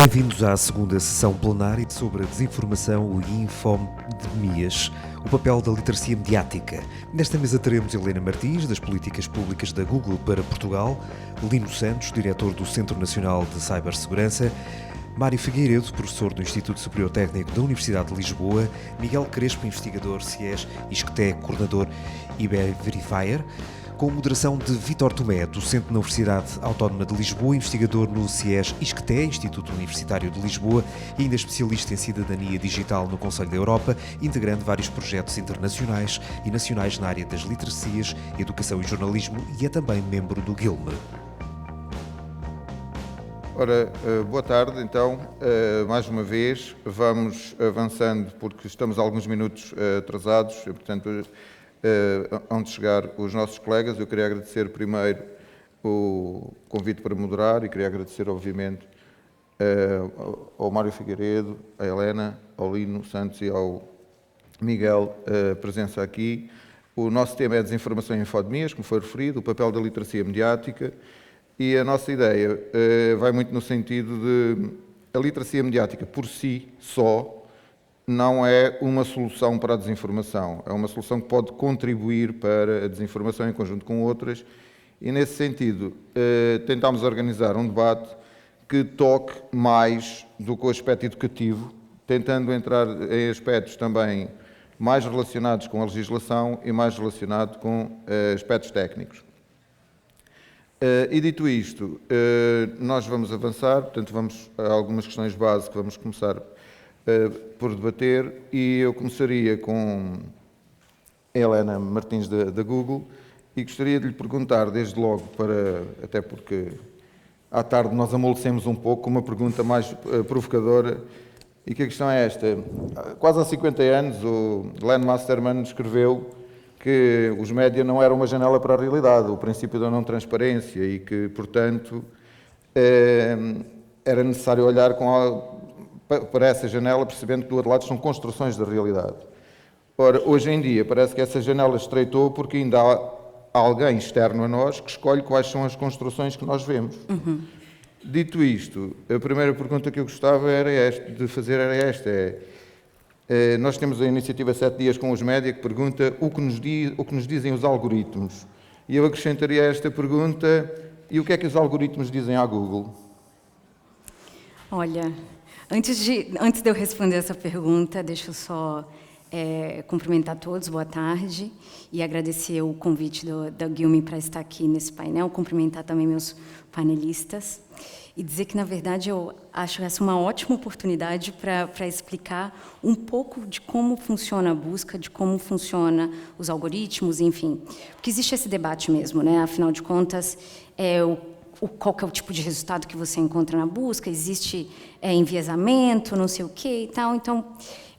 Bem-vindos à segunda sessão plenária sobre a desinformação e infodemias, o papel da literacia mediática. Nesta mesa teremos Helena Martins, das Políticas Públicas da Google para Portugal, Lino Santos, diretor do Centro Nacional de Cibersegurança, Mário Figueiredo, professor do Instituto Superior Técnico da Universidade de Lisboa, Miguel Crespo, investigador CIES, ISCTE, coordenador IB-Verifier, com moderação de Vítor Tomé, docente na Universidade Autónoma de Lisboa, investigador no CIES ISCTE, Instituto Universitário de Lisboa, e ainda especialista em cidadania digital no Conselho da Europa, integrando vários projetos internacionais e nacionais na área das literacias, educação e jornalismo, e é também membro do GILME. Ora, boa tarde, então, mais uma vez, vamos avançando porque estamos alguns minutos atrasados, e, portanto, onde chegar os nossos colegas. Eu queria agradecer primeiro o convite para moderar e queria agradecer, obviamente, ao Mário Figueiredo, à Helena, ao Lino Santos e ao Miguel a presença aqui. O nosso tema é desinformação e infodemias, como foi referido, o papel da literacia mediática. E a nossa ideia vai muito no sentido de a literacia mediática por si só não é uma solução para a desinformação. É uma solução que pode contribuir para a desinformação em conjunto com outras. E, nesse sentido, tentámos organizar um debate que toque mais do que o aspecto educativo, tentando entrar em aspectos também mais relacionados com a legislação e mais relacionados com aspectos técnicos. E dito isto, nós vamos avançar, portanto vamos a algumas questões base que vamos começar por debater, e eu começaria com a Helena Martins da Google e gostaria de lhe perguntar desde logo, até porque à tarde nós amolecemos um pouco, uma pergunta mais provocadora, e que a questão é esta. Quase há 50 anos o Len Masterman escreveu que os média não eram uma janela para a realidade, o princípio da não transparência, e que, portanto, era necessário olhar para essa janela, percebendo que do outro lado são construções da realidade. Ora, hoje em dia, parece que essa janela estreitou porque ainda há alguém externo a nós que escolhe quais são as construções que nós vemos. Dito isto, a primeira pergunta que eu gostava de fazer era esta. Nós temos a iniciativa 7 Dias com os Média, que pergunta o que nos dizem os algoritmos. E eu acrescentaria esta pergunta: e o que é que os algoritmos dizem à Google? Olha, antes de eu responder essa pergunta, deixa eu só cumprimentar todos, boa tarde, e agradecer o convite da GILME para estar aqui nesse painel, cumprimentar também meus panelistas, e dizer que, na verdade, eu acho essa uma ótima oportunidade para explicar um pouco de como funciona a busca, de como funciona os algoritmos, enfim. Porque existe esse debate mesmo, né? Afinal de contas, qual que é o tipo de resultado que você encontra na busca, existe enviesamento, não sei o quê e tal. Então,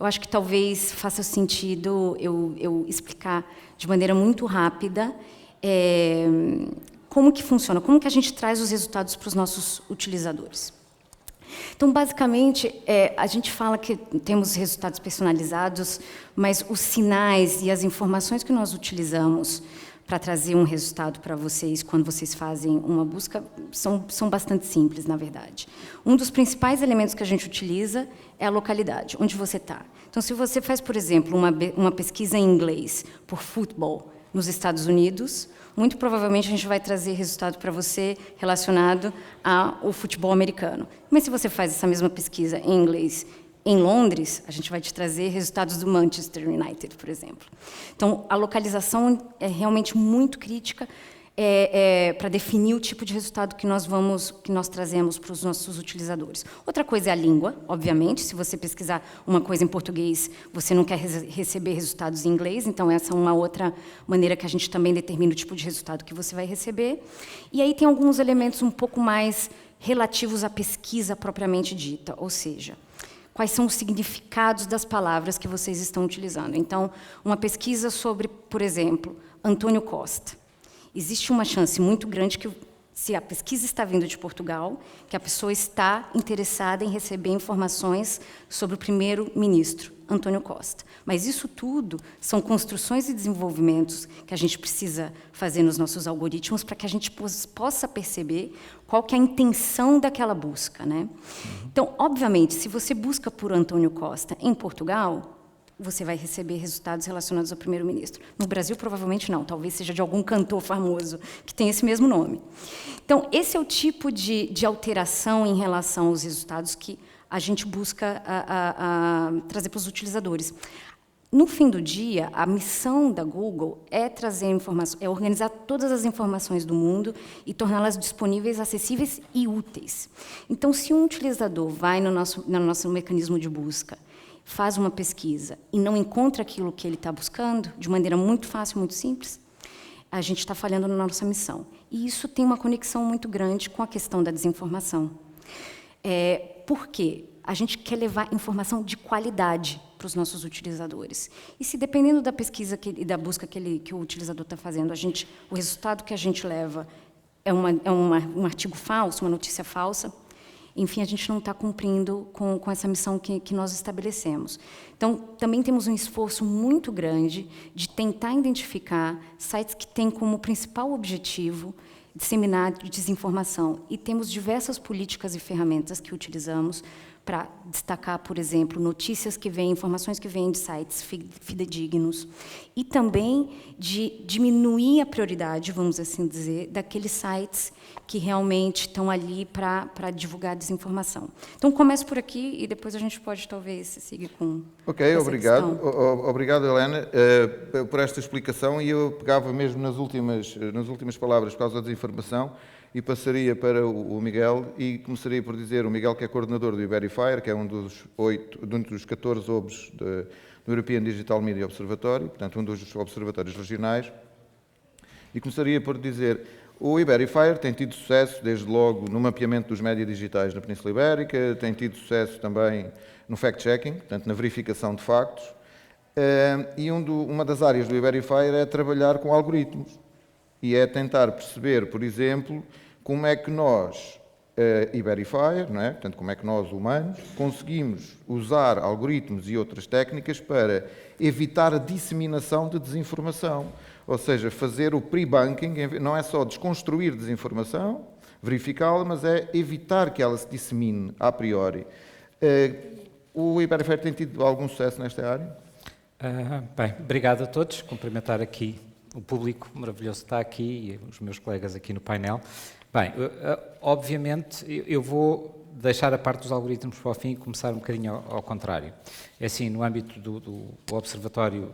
eu acho que talvez faça sentido eu explicar de maneira muito rápida como que funciona, como que a gente traz os resultados para os nossos utilizadores. Então, basicamente, a gente fala que temos resultados personalizados, mas os sinais e as informações que nós utilizamos para trazer um resultado para vocês quando vocês fazem uma busca são bastante simples, na verdade. Um dos principais elementos que a gente utiliza é a localidade, onde você está. Então, se você faz, por exemplo, uma pesquisa em inglês por futebol nos Estados Unidos, muito provavelmente a gente vai trazer resultado para você relacionado ao futebol americano. Mas se você faz essa mesma pesquisa em inglês em Londres, a gente vai te trazer resultados do Manchester United, por exemplo. Então, a localização é realmente muito crítica para definir o tipo de resultado que nós trazemos para os nossos utilizadores. Outra coisa é a língua, obviamente. Se você pesquisar uma coisa em português, você não quer receber resultados em inglês, então essa é uma outra maneira que a gente também determina o tipo de resultado que você vai receber. E aí tem alguns elementos um pouco mais relativos à pesquisa propriamente dita, ou seja, quais são os significados das palavras que vocês estão utilizando. Então, uma pesquisa sobre, por exemplo, Antônio Costa. Existe uma chance muito grande que, se a pesquisa está vindo de Portugal, que a pessoa está interessada em receber informações sobre o primeiro-ministro Antônio Costa. Mas isso tudo são construções e desenvolvimentos que a gente precisa fazer nos nossos algoritmos para que a gente possa perceber qual que é a intenção daquela busca, né? Então, obviamente, se você busca por Antônio Costa em Portugal, você vai receber resultados relacionados ao primeiro-ministro. No Brasil, provavelmente não, talvez seja de algum cantor famoso que tem esse mesmo nome. Então, esse é o tipo de alteração em relação aos resultados que a gente busca trazer para os utilizadores. No fim do dia, a missão da Google é trazer informação, é organizar todas as informações do mundo e torná-las disponíveis, acessíveis e úteis. Então, se um utilizador vai no nosso mecanismo de busca, faz uma pesquisa e não encontra aquilo que ele está buscando, de maneira muito fácil, muito simples, a gente está falhando na nossa missão. E isso tem uma conexão muito grande com a questão da desinformação. Por quê? A gente quer levar informação de qualidade para os nossos utilizadores. E se, dependendo da pesquisa e da busca que o utilizador está fazendo, o resultado que a gente leva é um artigo falso, uma notícia falsa, enfim, a gente não está cumprindo com essa missão que nós estabelecemos. Então, também temos um esforço muito grande de tentar identificar sites que têm como principal objetivo disseminar desinformação. E temos diversas políticas e ferramentas que utilizamos para destacar, por exemplo, notícias que vêm, informações que vêm de sites fidedignos, e também de diminuir a prioridade, vamos assim dizer, daqueles sites que realmente estão ali para divulgar desinformação. Então, começo por aqui e depois a gente pode, talvez, seguir com Ok, obrigado. Obrigado, Helena, por esta explicação. E eu pegava mesmo nas últimas palavras por causa da desinformação e passaria para o Miguel e começaria por dizer, o Miguel que é coordenador do eVerifier, que é um dos 14 OBS do European Digital Media Observatory, portanto, um dos observatórios regionais, e começaria por dizer, o eVerifier tem tido sucesso, desde logo, no mapeamento dos média digitais na Península Ibérica, tem tido sucesso também no fact-checking, portanto, na verificação de factos, e uma das áreas do eVerifier é trabalhar com algoritmos, e é tentar perceber, por exemplo, como é que nós, eVerifier, não é? Portanto, como é que nós, humanos, conseguimos usar algoritmos e outras técnicas para evitar a disseminação de desinformação. Ou seja, fazer o pre-banking, não é só desconstruir desinformação, verificá-la, mas é evitar que ela se dissemine a priori. O eVerifier tem tido algum sucesso nesta área? Bem, obrigado a todos. Cumprimentar aqui o público maravilhoso que está aqui e os meus colegas aqui no painel. Bem, obviamente, eu vou deixar a parte dos algoritmos para o fim e começar um bocadinho ao contrário. É assim, no âmbito do Observatório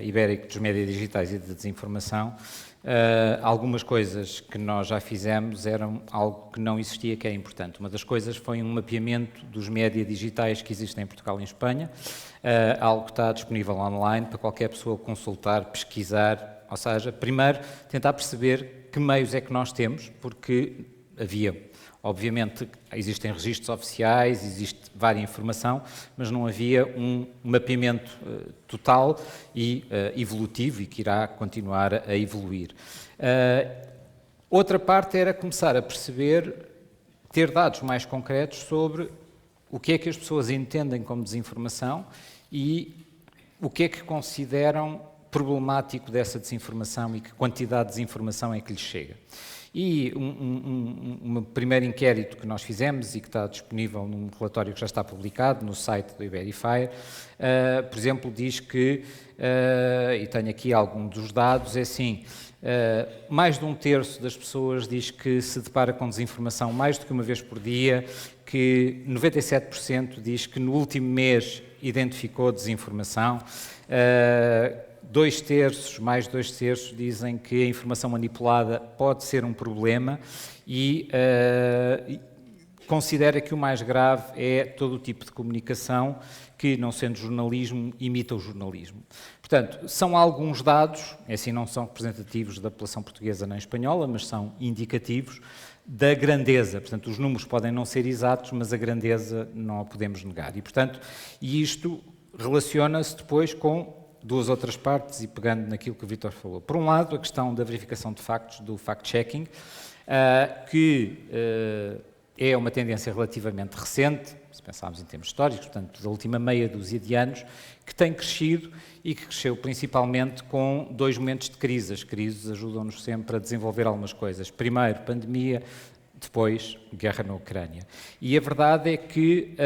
Ibérico dos Média Digitais e da Desinformação, algumas coisas que nós já fizemos eram algo que não existia, que é importante. Uma das coisas foi um mapeamento dos média digitais que existem em Portugal e em Espanha, algo que está disponível online para qualquer pessoa consultar, pesquisar, ou seja, primeiro tentar perceber que meios é que nós temos, porque havia, obviamente, existem registros oficiais, existe várias informação, mas não havia um mapeamento total e evolutivo e que irá continuar a evoluir. Outra parte era começar a perceber, ter dados mais concretos sobre o que é que as pessoas entendem como desinformação e o que é que consideram problemático dessa desinformação e que quantidade de desinformação é que lhes chega. E um primeiro inquérito que nós fizemos e que está disponível num relatório que já está publicado no site do eVerifier, por exemplo, diz que, e tenho aqui alguns dos dados, é assim, mais de 1/3 das pessoas diz que se depara com desinformação mais do que uma vez por dia, que 97% diz que no último mês identificou desinformação, 2/3, mais 2/3 dizem que a informação manipulada pode ser um problema e considera que o mais grave é todo o tipo de comunicação que, não sendo jornalismo, imita o jornalismo. Portanto, são alguns dados, assim não são representativos da população portuguesa nem espanhola, mas são indicativos da grandeza. Portanto, os números podem não ser exatos, mas a grandeza não a podemos negar. E, portanto, isto relaciona-se depois com duas outras partes e pegando naquilo que o Vítor falou. Por um lado, a questão da verificação de factos, do fact-checking, que é uma tendência relativamente recente, se pensarmos em termos históricos, portanto, da última meia dúzia de anos, que tem crescido e que cresceu principalmente com 2 momentos de crise. As crises ajudam-nos sempre a desenvolver algumas coisas. Primeiro, pandemia, depois, guerra na Ucrânia. E a verdade é que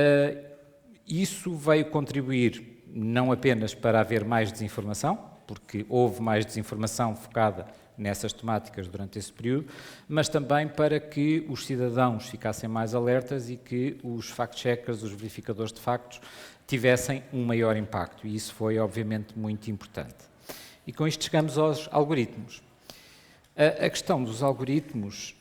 isso veio contribuir não apenas para haver mais desinformação, porque houve mais desinformação focada nessas temáticas durante esse período, mas também para que os cidadãos ficassem mais alertas e que os fact-checkers, os verificadores de factos, tivessem um maior impacto. E isso foi, obviamente, muito importante. E com isto chegamos aos algoritmos. A questão dos algoritmos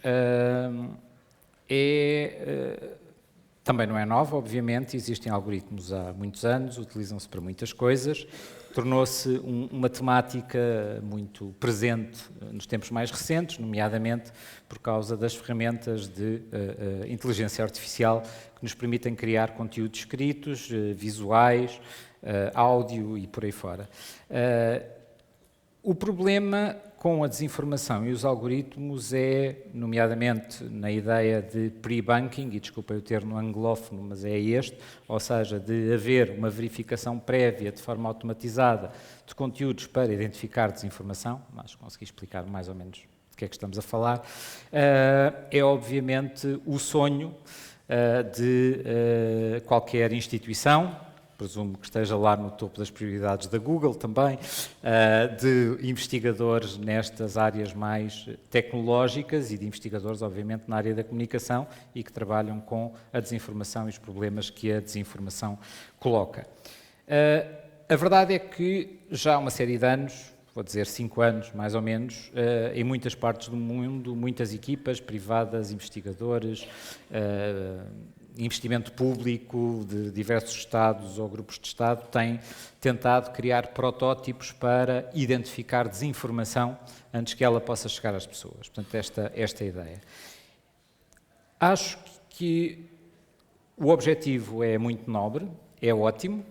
também não é nova, obviamente, existem algoritmos há muitos anos, utilizam-se para muitas coisas, tornou-se uma temática muito presente nos tempos mais recentes, nomeadamente por causa das ferramentas de inteligência artificial que nos permitem criar conteúdos escritos, visuais, áudio e por aí fora. O problema com a desinformação e os algoritmos é, nomeadamente, na ideia de pre-banking, e desculpem o termo anglófono, mas é este, ou seja, de haver uma verificação prévia de forma automatizada de conteúdos para identificar desinformação, mas consegui explicar mais ou menos de que é que estamos a falar, é obviamente o sonho de qualquer instituição, presumo que esteja lá no topo das prioridades da Google também, de investigadores nestas áreas mais tecnológicas e de investigadores, obviamente, na área da comunicação e que trabalham com a desinformação e os problemas que a desinformação coloca. A verdade é que já há uma série de anos, vou dizer 5 anos mais ou menos, em muitas partes do mundo, muitas equipas privadas, investigadores, investimento público de diversos Estados ou grupos de Estado têm tentado criar protótipos para identificar desinformação antes que ela possa chegar às pessoas. Portanto, esta é a ideia. Acho que o objetivo é muito nobre, é ótimo.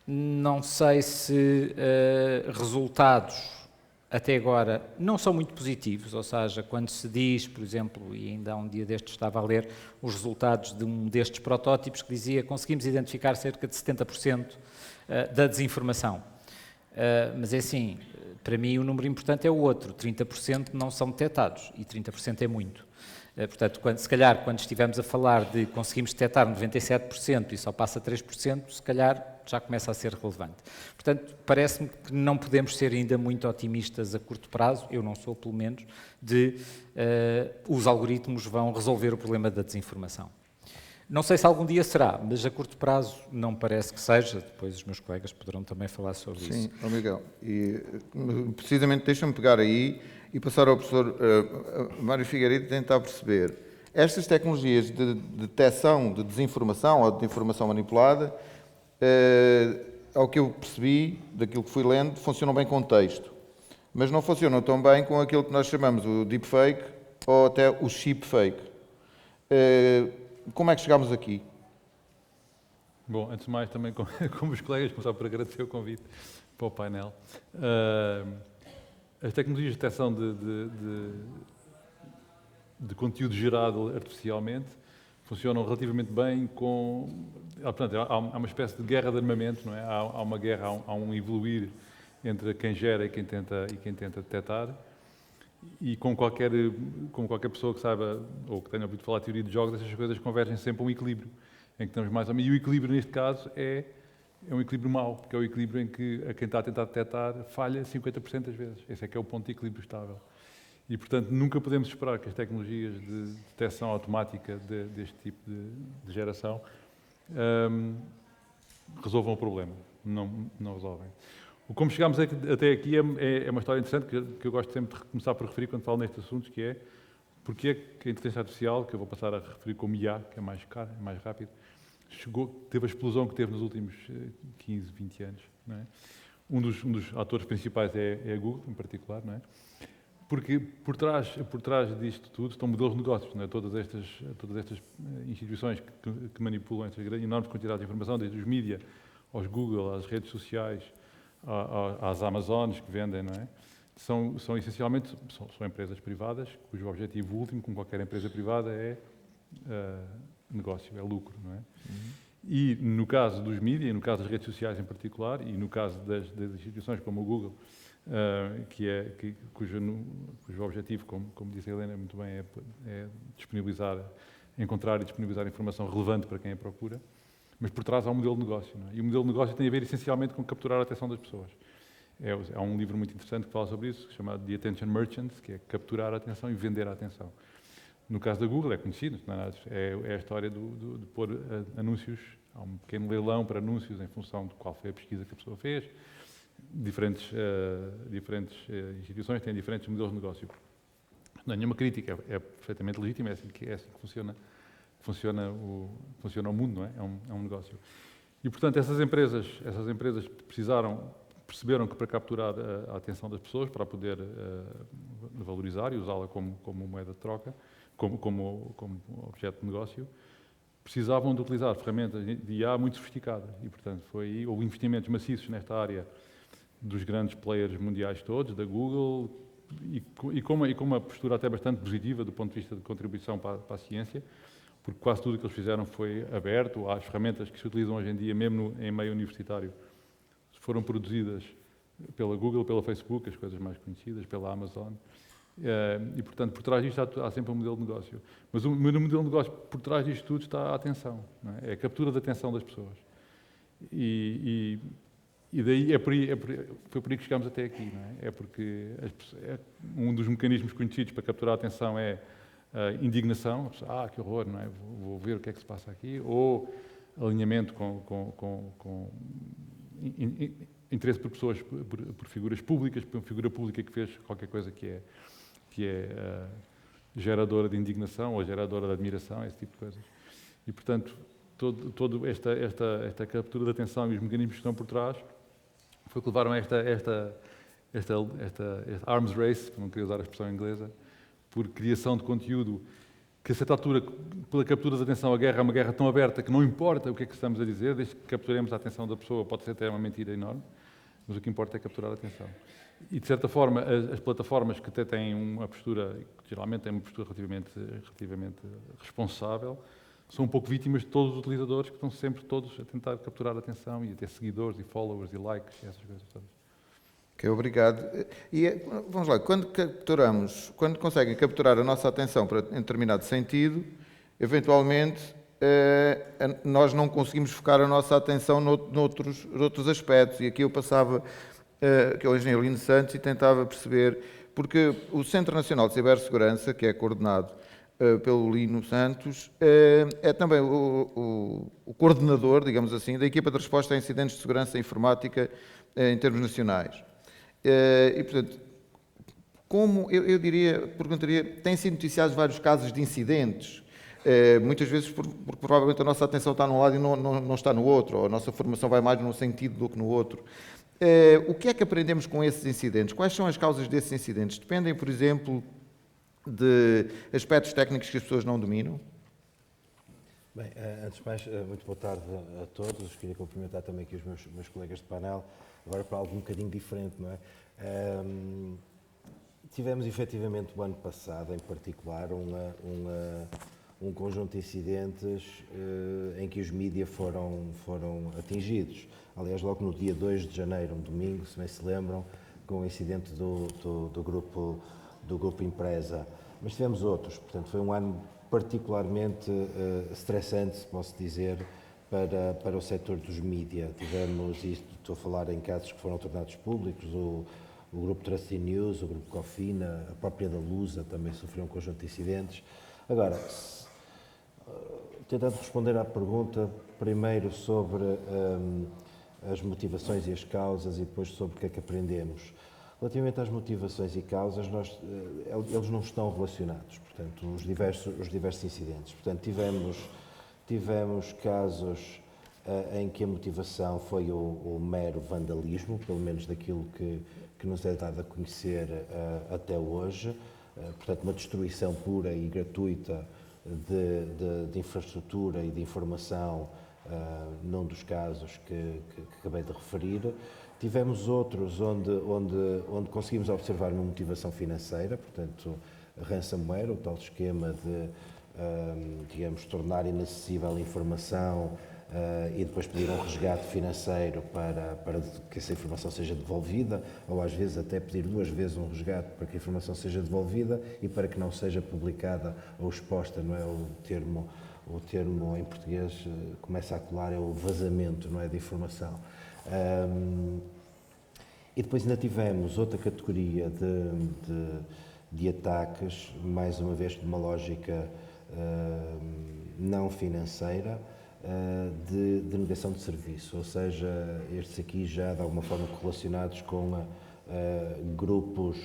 Não sei se resultados até agora não são muito positivos, ou seja, quando se diz, por exemplo, e ainda há um dia destes estava a ler os resultados de um destes protótipos que dizia que conseguimos identificar cerca de 70% da desinformação. Mas é assim, para mim o número importante é o outro, 30% não são detectados e 30% é muito. Portanto, se calhar quando estivermos a falar de conseguimos detectar 97% e só passa 3%, se calhar já começa a ser relevante. Portanto, parece-me que não podemos ser ainda muito otimistas a curto prazo, eu não sou pelo menos, de os algoritmos vão resolver o problema da desinformação. Não sei se algum dia será, mas a curto prazo não parece que seja, depois os meus colegas poderão também falar sobre isso. Sim, Miguel, e precisamente deixa-me pegar aí e passar ao professor Mário Figueiredo tentar perceber. Estas tecnologias de detecção de desinformação ou de informação manipulada, ao que eu percebi, daquilo que fui lendo, funcionam bem com texto, mas não funcionam tão bem com aquilo que nós chamamos o deepfake ou até o chipfake. Como é que chegámos aqui? Bom, antes de mais, também como os colegas, começar por agradecer o convite para o painel. As tecnologias de detecção de conteúdo gerado artificialmente funcionam relativamente bem com... Portanto, há uma espécie de guerra de armamento, não é? Há uma guerra, há um evoluir entre quem gera e quem tenta detectar. E como qualquer pessoa que saiba, ou que tenha ouvido falar de teoria de jogos, essas coisas convergem sempre a um equilíbrio, em que estamos mais ou menos... E o equilíbrio, neste caso, é um equilíbrio mau, porque é o equilíbrio em que a quem está a tentar detectar falha 50% das vezes. Esse é que é o ponto de equilíbrio estável. E, portanto, nunca podemos esperar que as tecnologias de detecção automática deste tipo de geração resolvam o problema. Não resolvem. Como chegámos até aqui é uma história interessante que eu gosto sempre de começar por referir quando falo nestes assuntos, que é porque é que a inteligência artificial, que eu vou passar a referir como IA, que é mais caro, é mais rápido, teve a explosão que teve nos últimos 15, 20 anos. Não é? Um dos atores principais é a Google, em particular, não é? Porque por trás disto tudo estão modelos de negócios, não é? Todas estas instituições que manipulam estas enormes quantidades de informação, desde os mídias, aos Google, às redes sociais, às Amazones que vendem, não é? São essencialmente são empresas privadas, cujo objetivo último, como qualquer empresa privada, é negócio, é lucro, não é? E no caso dos mídias, no caso das redes sociais em particular, e no caso das instituições como o Google, cujo objetivo, como disse a Helena muito bem, é disponibilizar, encontrar e disponibilizar informação relevante para quem a procura, mas por trás há um modelo de negócio. Não é? E o modelo de negócio tem a ver essencialmente com capturar a atenção das pessoas. Há um livro muito interessante que fala sobre isso, chamado The Attention Merchant, que é capturar a atenção e vender a atenção. No caso da Google é conhecido, não é nada, é a história de pôr anúncios, há um pequeno leilão para anúncios em função de qual foi a pesquisa que a pessoa fez. Diferentes instituições têm diferentes modelos de negócio. Não é nenhuma crítica, é perfeitamente legítima, é assim que funciona o mundo, não é? É um negócio. E, portanto, essas empresas perceberam que para capturar a atenção das pessoas, para poder valorizar e usá-la como moeda de troca, como objeto de negócio, precisavam de utilizar ferramentas de IA muito sofisticadas. E, portanto, houve investimentos maciços nesta área dos grandes players mundiais todos, da Google, e com uma postura até bastante positiva do ponto de vista de contribuição para a ciência, porque quase tudo o que eles fizeram foi aberto. As ferramentas que se utilizam hoje em dia, mesmo em meio universitário, foram produzidas pela Google, pela Facebook, as coisas mais conhecidas, pela Amazon. E, portanto, por trás disto há sempre um modelo de negócio. Mas o modelo de negócio, por trás disto tudo, está a atenção. Não é? É a captura da atenção das pessoas. E daí foi por aí que chegámos até aqui. Não é? É porque um dos mecanismos conhecidos para capturar a atenção é a indignação. Que horror, não é? Vou ver o que é que se passa aqui. Ou alinhamento com interesse por pessoas, por figuras públicas, por uma figura pública que fez qualquer coisa que é geradora de indignação ou geradora de admiração, esse tipo de coisas. E, portanto, toda esta captura de atenção e os mecanismos que estão por trás foi que levaram a esta arms race, não queria usar a expressão inglesa, por criação de conteúdo que, a certa altura, pela captura da atenção, a guerra é uma guerra tão aberta que não importa o que é que estamos a dizer, desde que capturemos a atenção da pessoa, pode ser até uma mentira enorme, mas o que importa é capturar a atenção. E, de certa forma, as plataformas que até têm uma postura, que geralmente têm uma postura relativamente responsável, são um pouco vítimas de todos os utilizadores que estão sempre todos a tentar capturar a atenção e a ter seguidores e followers e likes e essas coisas todas. Ok, obrigado. E vamos lá, quando conseguem capturar a nossa atenção em determinado sentido, eventualmente nós não conseguimos focar a nossa atenção noutros aspectos. E aqui eu passava, que é o engenheiro Lino Santos, e tentava perceber, porque o Centro Nacional de Cibersegurança, que é coordenado pelo Lino Santos, é também o coordenador, digamos assim, da equipa de resposta a incidentes de segurança informática em termos nacionais. E, portanto, perguntaria, têm sido noticiados vários casos de incidentes, muitas vezes porque provavelmente a nossa atenção está num lado e não está no outro, ou a nossa formação vai mais num sentido do que no outro. O que é que aprendemos com esses incidentes? Quais são as causas desses incidentes? Dependem, por exemplo, de aspectos técnicos que as pessoas não dominam? Bem, antes de mais, muito boa tarde a todos. Queria cumprimentar também aqui os meus colegas de painel, agora para algo um bocadinho diferente, não é? Tivemos efetivamente o ano passado, em particular, um conjunto de incidentes em que os mídias foram atingidos. Aliás, logo no dia 2 de janeiro, um domingo, se bem se lembram, com o incidente do grupo Empresa. Mas tivemos outros, portanto, foi um ano particularmente estressante, se posso dizer, para o setor dos mídias. Tivemos, isto estou a falar em casos que foram tornados públicos, o grupo Trusty News, o grupo Cofina, a própria da Lusa também sofreu um conjunto de incidentes. Agora, tentando responder à pergunta, primeiro sobre as motivações e as causas e depois sobre o que é que aprendemos. Relativamente às motivações e causas, eles não estão relacionados, portanto, os diversos incidentes. Portanto, tivemos casos em que a motivação foi o mero vandalismo, pelo menos daquilo que nos é dado a conhecer até hoje, portanto, uma destruição pura e gratuita de infraestrutura e de informação, num dos casos que acabei de referir. Tivemos outros onde conseguimos observar uma motivação financeira, portanto, ransomware, o tal esquema de, digamos, tornar inacessível a informação e depois pedir um resgate financeiro para que essa informação seja devolvida, ou às vezes até pedir 2 vezes um resgate para que a informação seja devolvida e para que não seja publicada ou exposta, não é? O termo em português começa a colar, é o vazamento, não é, de informação. E depois ainda tivemos outra categoria de ataques, mais uma vez de uma lógica não financeira, de negação de serviço, ou seja, estes aqui já de alguma forma correlacionados com grupos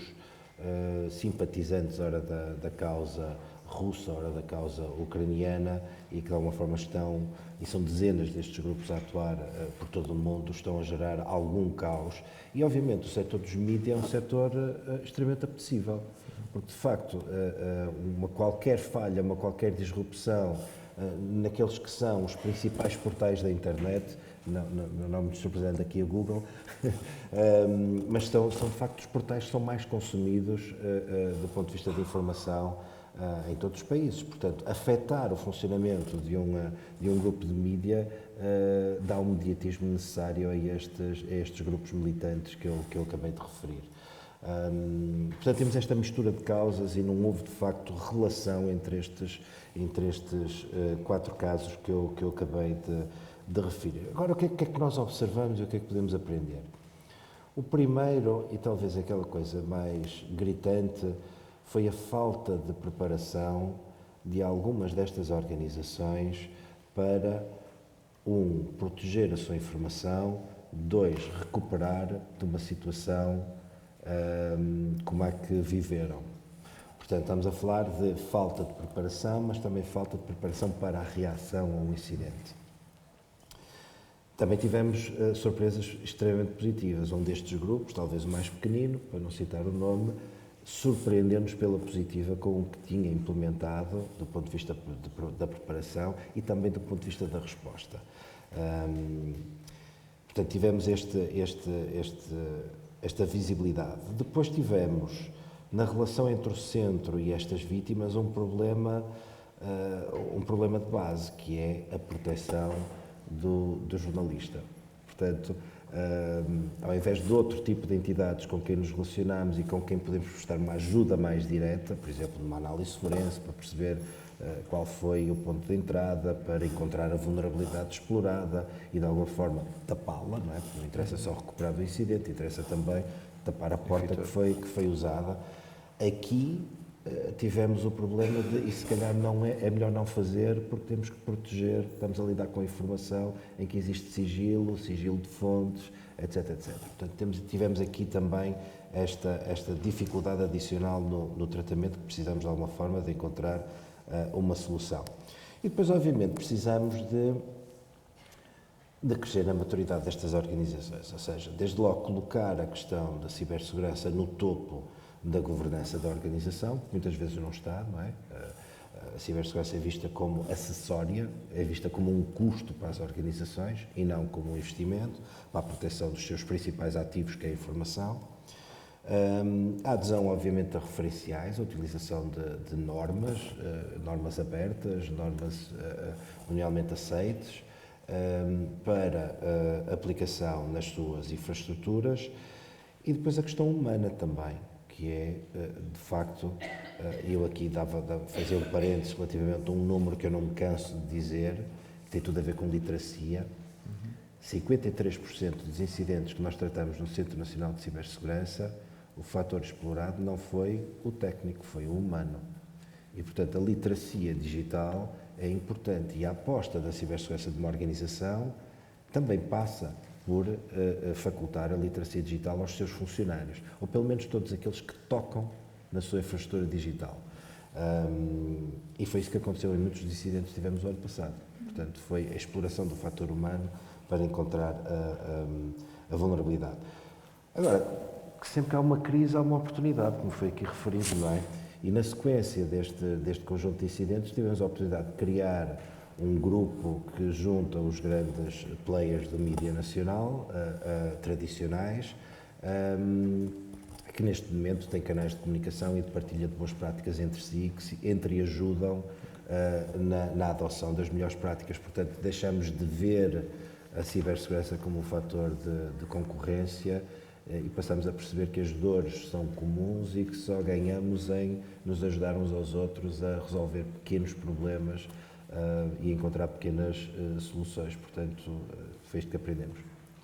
simpatizantes, ora da causa russa, ora da causa ucraniana, e que de alguma forma estão, e são dezenas destes grupos a atuar por todo o mundo, estão a gerar algum caos. E obviamente o setor dos mídias é um setor extremamente apetecível, porque de facto uma qualquer falha, uma qualquer disrupção naqueles que são os principais portais da internet, não me surpreendendo aqui a Google, mas são de facto os portais que são mais consumidos do ponto de vista de informação em todos os países. Portanto, afetar o funcionamento de um grupo de mídia dá o mediatismo necessário a estes grupos militantes que eu acabei de referir. Portanto, temos esta mistura de causas e não houve, de facto, relação entre estes 4 casos que eu acabei de referir. Agora, o que é que nós observamos e o que é que podemos aprender? O primeiro, e talvez aquela coisa mais gritante, foi a falta de preparação de algumas destas organizações para, 1, proteger a sua informação, 2, recuperar de uma situação como a que viveram. Portanto, estamos a falar de falta de preparação, mas também falta de preparação para a reação a um incidente. Também tivemos surpresas extremamente positivas. Um destes grupos, talvez o mais pequenino, para não citar o nome, surpreendeu-nos pela positiva com o que tinha implementado do ponto de vista da preparação e também do ponto de vista da resposta. Portanto, tivemos esta visibilidade. Depois tivemos, na relação entre o centro e estas vítimas, um problema de base, que é a proteção do jornalista. Portanto, ao invés de outro tipo de entidades com quem nos relacionamos e com quem podemos prestar uma ajuda mais direta, por exemplo, numa análise forense, para perceber qual foi o ponto de entrada, para encontrar a vulnerabilidade explorada e, de alguma forma, tapá-la, não é? Porque não interessa só recuperar do incidente, interessa também tapar a porta que foi usada. Aqui tivemos o problema de, e se calhar é melhor não fazer, porque temos que proteger, estamos a lidar com a informação em que existe sigilo de fontes, etc, etc. Portanto, tivemos aqui também esta dificuldade adicional no tratamento, que precisamos de alguma forma de encontrar uma solução. E depois, obviamente, precisamos de crescer na maturidade destas organizações, ou seja, desde logo colocar a questão da cibersegurança no topo da governança da organização, que muitas vezes não está, não é? A cibersegurança é vista como acessória, é vista como um custo para as organizações e não como um investimento para a proteção dos seus principais ativos, que é a informação. A adesão, obviamente, a referenciais, a utilização de normas abertas, normas mundialmente aceites, para aplicação nas suas infraestruturas, e depois a questão humana também, que é, de facto, eu aqui fazia um parênteses relativamente a um número que eu não me canso de dizer, que tem tudo a ver com literacia. 53% dos incidentes que nós tratamos no Centro Nacional de Cibersegurança, o fator explorado não foi o técnico, foi o humano. E, portanto, a literacia digital é importante, e a aposta da cibersegurança de uma organização também passa por facultar a literacia digital aos seus funcionários, ou pelo menos todos aqueles que tocam na sua infraestrutura digital. E foi isso que aconteceu em muitos dos incidentes que tivemos no ano passado. Portanto, foi a exploração do fator humano para encontrar a vulnerabilidade. Agora, que sempre que há uma crise, há uma oportunidade, como foi aqui referido, não é? E na sequência deste conjunto de incidentes, tivemos a oportunidade de criar um grupo que junta os grandes players da mídia nacional, tradicionais, que neste momento têm canais de comunicação e de partilha de boas práticas entre si, que se entreajudam na adoção das melhores práticas. Portanto, deixamos de ver a cibersegurança como um fator de concorrência e passamos a perceber que as dores são comuns e que só ganhamos em nos ajudar uns aos outros a resolver pequenos problemas e encontrar pequenas soluções. Portanto, foi isto que aprendemos.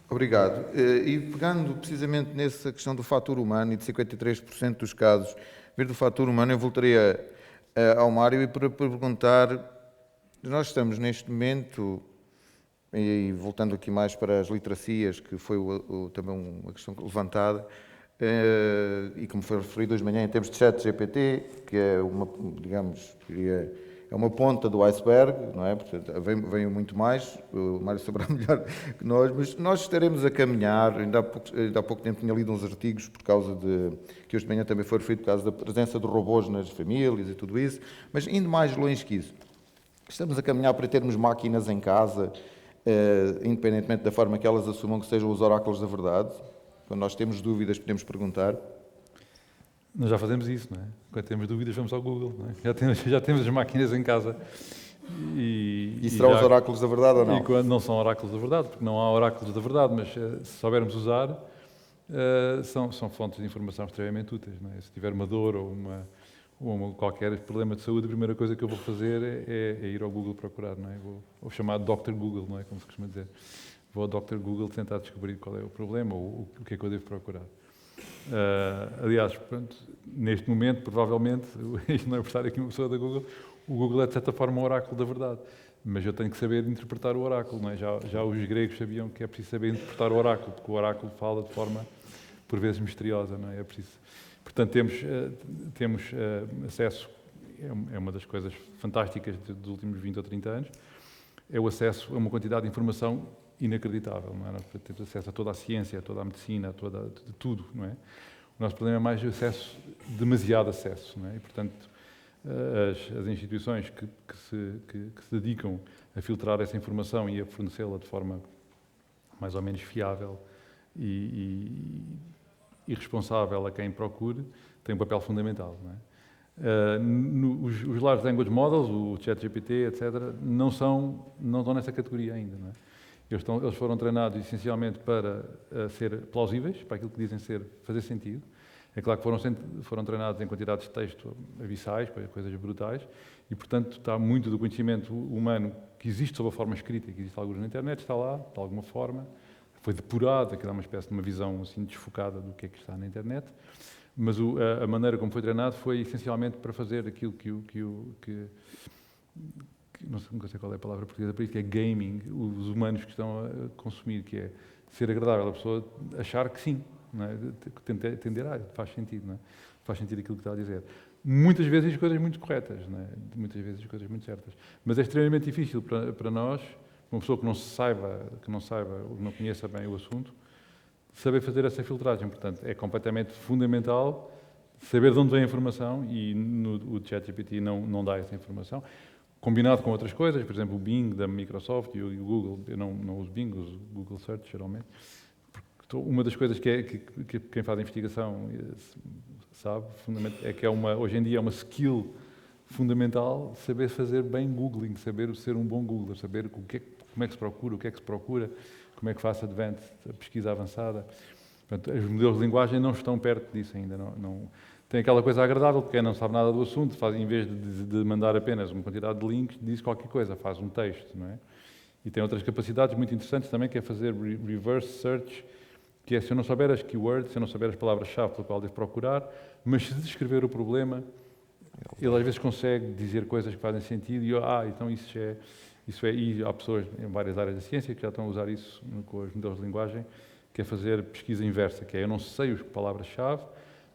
Obrigado. E pegando precisamente nessa questão do fator humano e de 53% dos casos vir do fator humano, eu voltaria ao Mário e para perguntar, nós estamos neste momento, e voltando aqui mais para as literacias, que foi também uma questão levantada, e como foi referido hoje de manhã em termos de ChatGPT, que é uma, digamos, é uma ponta do iceberg, não é? Portanto, vem muito mais, o Mário saberá melhor que nós, mas nós estaremos a caminhar, ainda há pouco tempo tinha lido uns artigos por causa que hoje de manhã também foi referido por causa da presença de robôs nas famílias e tudo isso, mas indo mais longe que isso, estamos a caminhar para termos máquinas em casa, independentemente da forma que elas assumam que sejam os oráculos da verdade. Quando nós temos dúvidas, podemos perguntar. Nós já fazemos isso, não é? Quando temos dúvidas, vamos ao Google, não é? Já temos as máquinas em casa. E serão os oráculos da verdade ou não? E quando não são oráculos da verdade, porque não há oráculos da verdade, mas se soubermos usar, são fontes de informação extremamente úteis, não é? Se tiver uma dor ou qualquer problema de saúde, a primeira coisa que eu vou fazer é ir ao Google procurar, não é? Vou chamar de Dr. Google, não é? Como se costuma dizer. Vou ao Dr. Google tentar descobrir qual é o problema ou o que é que eu devo procurar. Aliás, pronto, neste momento, provavelmente, isto não é por estar aqui uma pessoa da Google, o Google é de certa forma um oráculo da verdade, mas eu tenho que saber interpretar o oráculo, não é? Já os gregos sabiam que é preciso saber interpretar o oráculo, porque o oráculo fala de forma, por vezes, misteriosa, não é? É preciso. Portanto, temos acesso, é uma das coisas fantásticas dos últimos 20 ou 30 anos, é o acesso a uma quantidade de informação inacreditável, não é? Nós temos acesso a toda a ciência, a toda a medicina, de tudo, não é? O nosso problema é mais o acesso, demasiado acesso, não é? E, portanto, as instituições que se dedicam a filtrar essa informação e a fornecê-la de forma mais ou menos fiável e responsável a quem procure, têm um papel fundamental, não é? Os Large Language Models, o ChatGPT, etc., não estão nessa categoria ainda, não é? Eles foram treinados essencialmente para ser plausíveis, para aquilo que dizem fazer sentido. É claro que foram treinados em quantidades de texto abissais, coisas brutais, e, portanto, está muito do conhecimento humano que existe sob a forma escrita, que existe alguns na internet, está lá, de alguma forma, foi depurado, aquilo é uma espécie de uma visão assim desfocada do que é que está na internet, mas a maneira como foi treinado foi essencialmente para fazer aquilo que não sei qual é a palavra portuguesa para isso, que é gaming, os humanos que estão a consumir, que é ser agradável a pessoa achar que sim, não é? Entender, faz sentido, não é? Faz sentido aquilo que está a dizer. Muitas vezes as coisas muito corretas, não é? Muitas vezes as coisas muito certas. Mas é extremamente difícil para nós, uma pessoa que não conheça bem o assunto, saber fazer essa filtragem. Portanto, é completamente fundamental saber de onde vem a informação e o ChatGPT não dá essa informação. Combinado com outras coisas, por exemplo, o Bing da Microsoft e o Google, eu não uso Bing, uso Google Search, geralmente. Uma das coisas que quem faz a investigação sabe, é que hoje em dia é uma skill fundamental saber fazer bem Googling, saber ser um bom Googler, saber como é que se procura, o que é que se procura, como é que faço a pesquisa avançada. Portanto, os modelos de linguagem não estão perto disso ainda. Tem aquela coisa agradável, porque quem não sabe nada do assunto, em vez de mandar apenas uma quantidade de links, diz qualquer coisa, faz um texto, não é? E tem outras capacidades muito interessantes também, que é fazer reverse search, que é se eu não souber as keywords, se eu não souber as palavras-chave pela qual devo procurar, mas se descrever o problema, ele às vezes consegue dizer coisas que fazem sentido e então isso é, e há pessoas em várias áreas da ciência que já estão a usar isso com os modelos de linguagem, que é fazer pesquisa inversa, que é eu não sei as palavras-chave,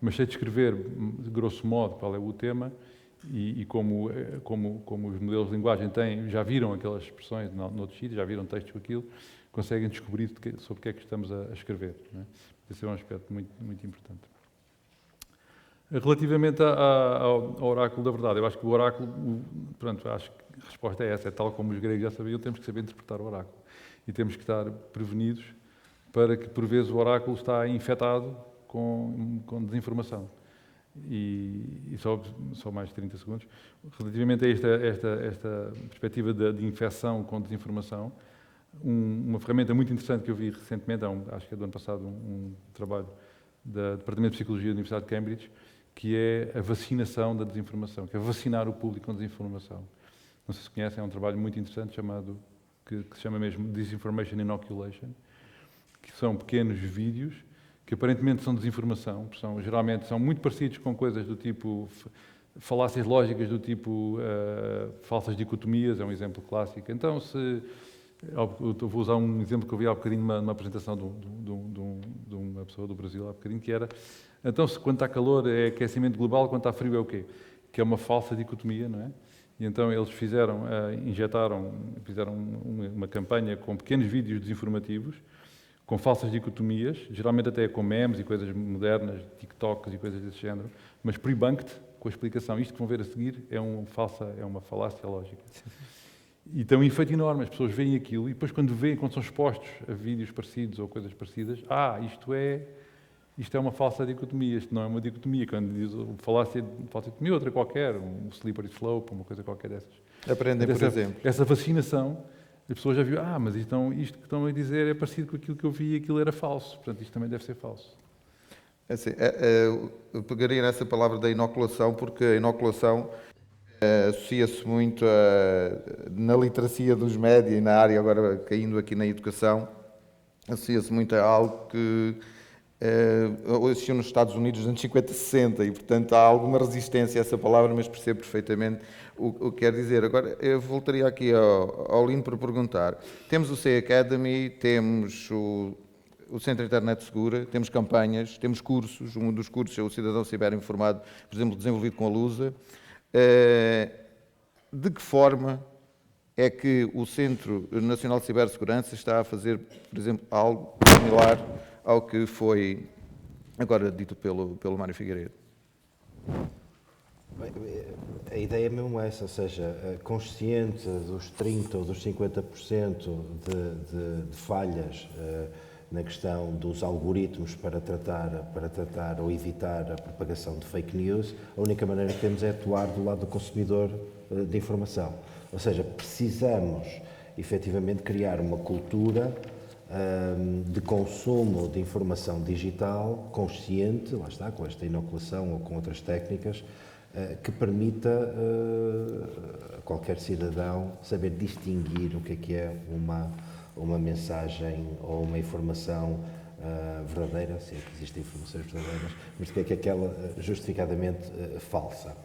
mas sei descrever, de grosso modo, qual é o tema e como os modelos de linguagem já viram aquelas expressões noutros sítios, já viram textos com aquilo, conseguem descobrir sobre o que é que estamos a escrever. Não é? Esse é um aspecto muito, muito importante. Relativamente ao oráculo da verdade, eu acho que o oráculo, acho que a resposta é essa, é tal como os gregos já sabiam, temos que saber interpretar o oráculo. E temos que estar prevenidos para que, por vezes, o oráculo está infectado com desinformação. E só mais 30 segundos. Relativamente a esta perspectiva de infecção com desinformação, uma ferramenta muito interessante que eu vi recentemente, acho que é do ano passado, um trabalho do Departamento de Psicologia da Universidade de Cambridge, que é a vacinação da desinformação, que é vacinar o público com desinformação. Não sei se conhecem, é um trabalho muito interessante que se chama mesmo Disinformation Inoculation, que são pequenos vídeos que aparentemente são desinformação, geralmente são muito parecidos com coisas do tipo falácias lógicas, do tipo falsas dicotomias, é um exemplo clássico. Então, eu vou usar um exemplo que eu vi há bocadinho numa apresentação de uma pessoa do Brasil, há bocadinho, que era, então, se quando está calor é aquecimento global, quando está frio é o quê? Que é uma falsa dicotomia, não é? E então eles fizeram uma campanha com pequenos vídeos desinformativos, com falsas dicotomias, geralmente até com memes e coisas modernas, TikToks e coisas desse género, mas pre-bunked, com a explicação, isto que vão ver a seguir é uma falácia lógica. E tem um efeito enorme, as pessoas veem aquilo e depois quando são expostos a vídeos parecidos ou coisas parecidas, isto é uma falsa dicotomia, isto não é uma dicotomia, quando diz falácia dicotomia, outra qualquer, um slippery slope, uma coisa qualquer dessas. Aprendem, por exemplo. Essa vacinação, as pessoas já viram, mas então isto que estão a dizer é parecido com aquilo que eu vi e aquilo era falso, portanto isto também deve ser falso. Assim, eu pegaria nessa palavra da inoculação, porque a inoculação associa-se muito na literacia dos média e na área, agora caindo aqui na educação, associa-se muito a algo que existiu nos Estados Unidos nos anos 50 e 60 e, portanto, há alguma resistência a essa palavra, mas percebo perfeitamente o que quer dizer. Agora, eu voltaria aqui ao Lino para perguntar. Temos o C Academy, temos o Centro Internet Segura, temos campanhas, temos cursos. Um dos cursos é o Cidadão Ciberinformado, por exemplo, desenvolvido com a Lusa. De que forma é que o Centro Nacional de Cibersegurança está a fazer, por exemplo, algo similar ao que foi agora dito pelo Mário Figueiredo? Bem, a ideia é mesmo essa, ou seja, consciente dos 30% ou dos 50% de falhas na questão dos algoritmos para tratar ou evitar a propagação de fake news, a única maneira que temos é atuar do lado do consumidor de informação. Ou seja, precisamos efetivamente criar uma cultura de consumo de informação digital consciente, lá está, com esta inoculação ou com outras técnicas, que permita a qualquer cidadão saber distinguir o que é uma mensagem ou uma informação verdadeira, se é que existem informações verdadeiras, mas o que é aquela justificadamente falsa.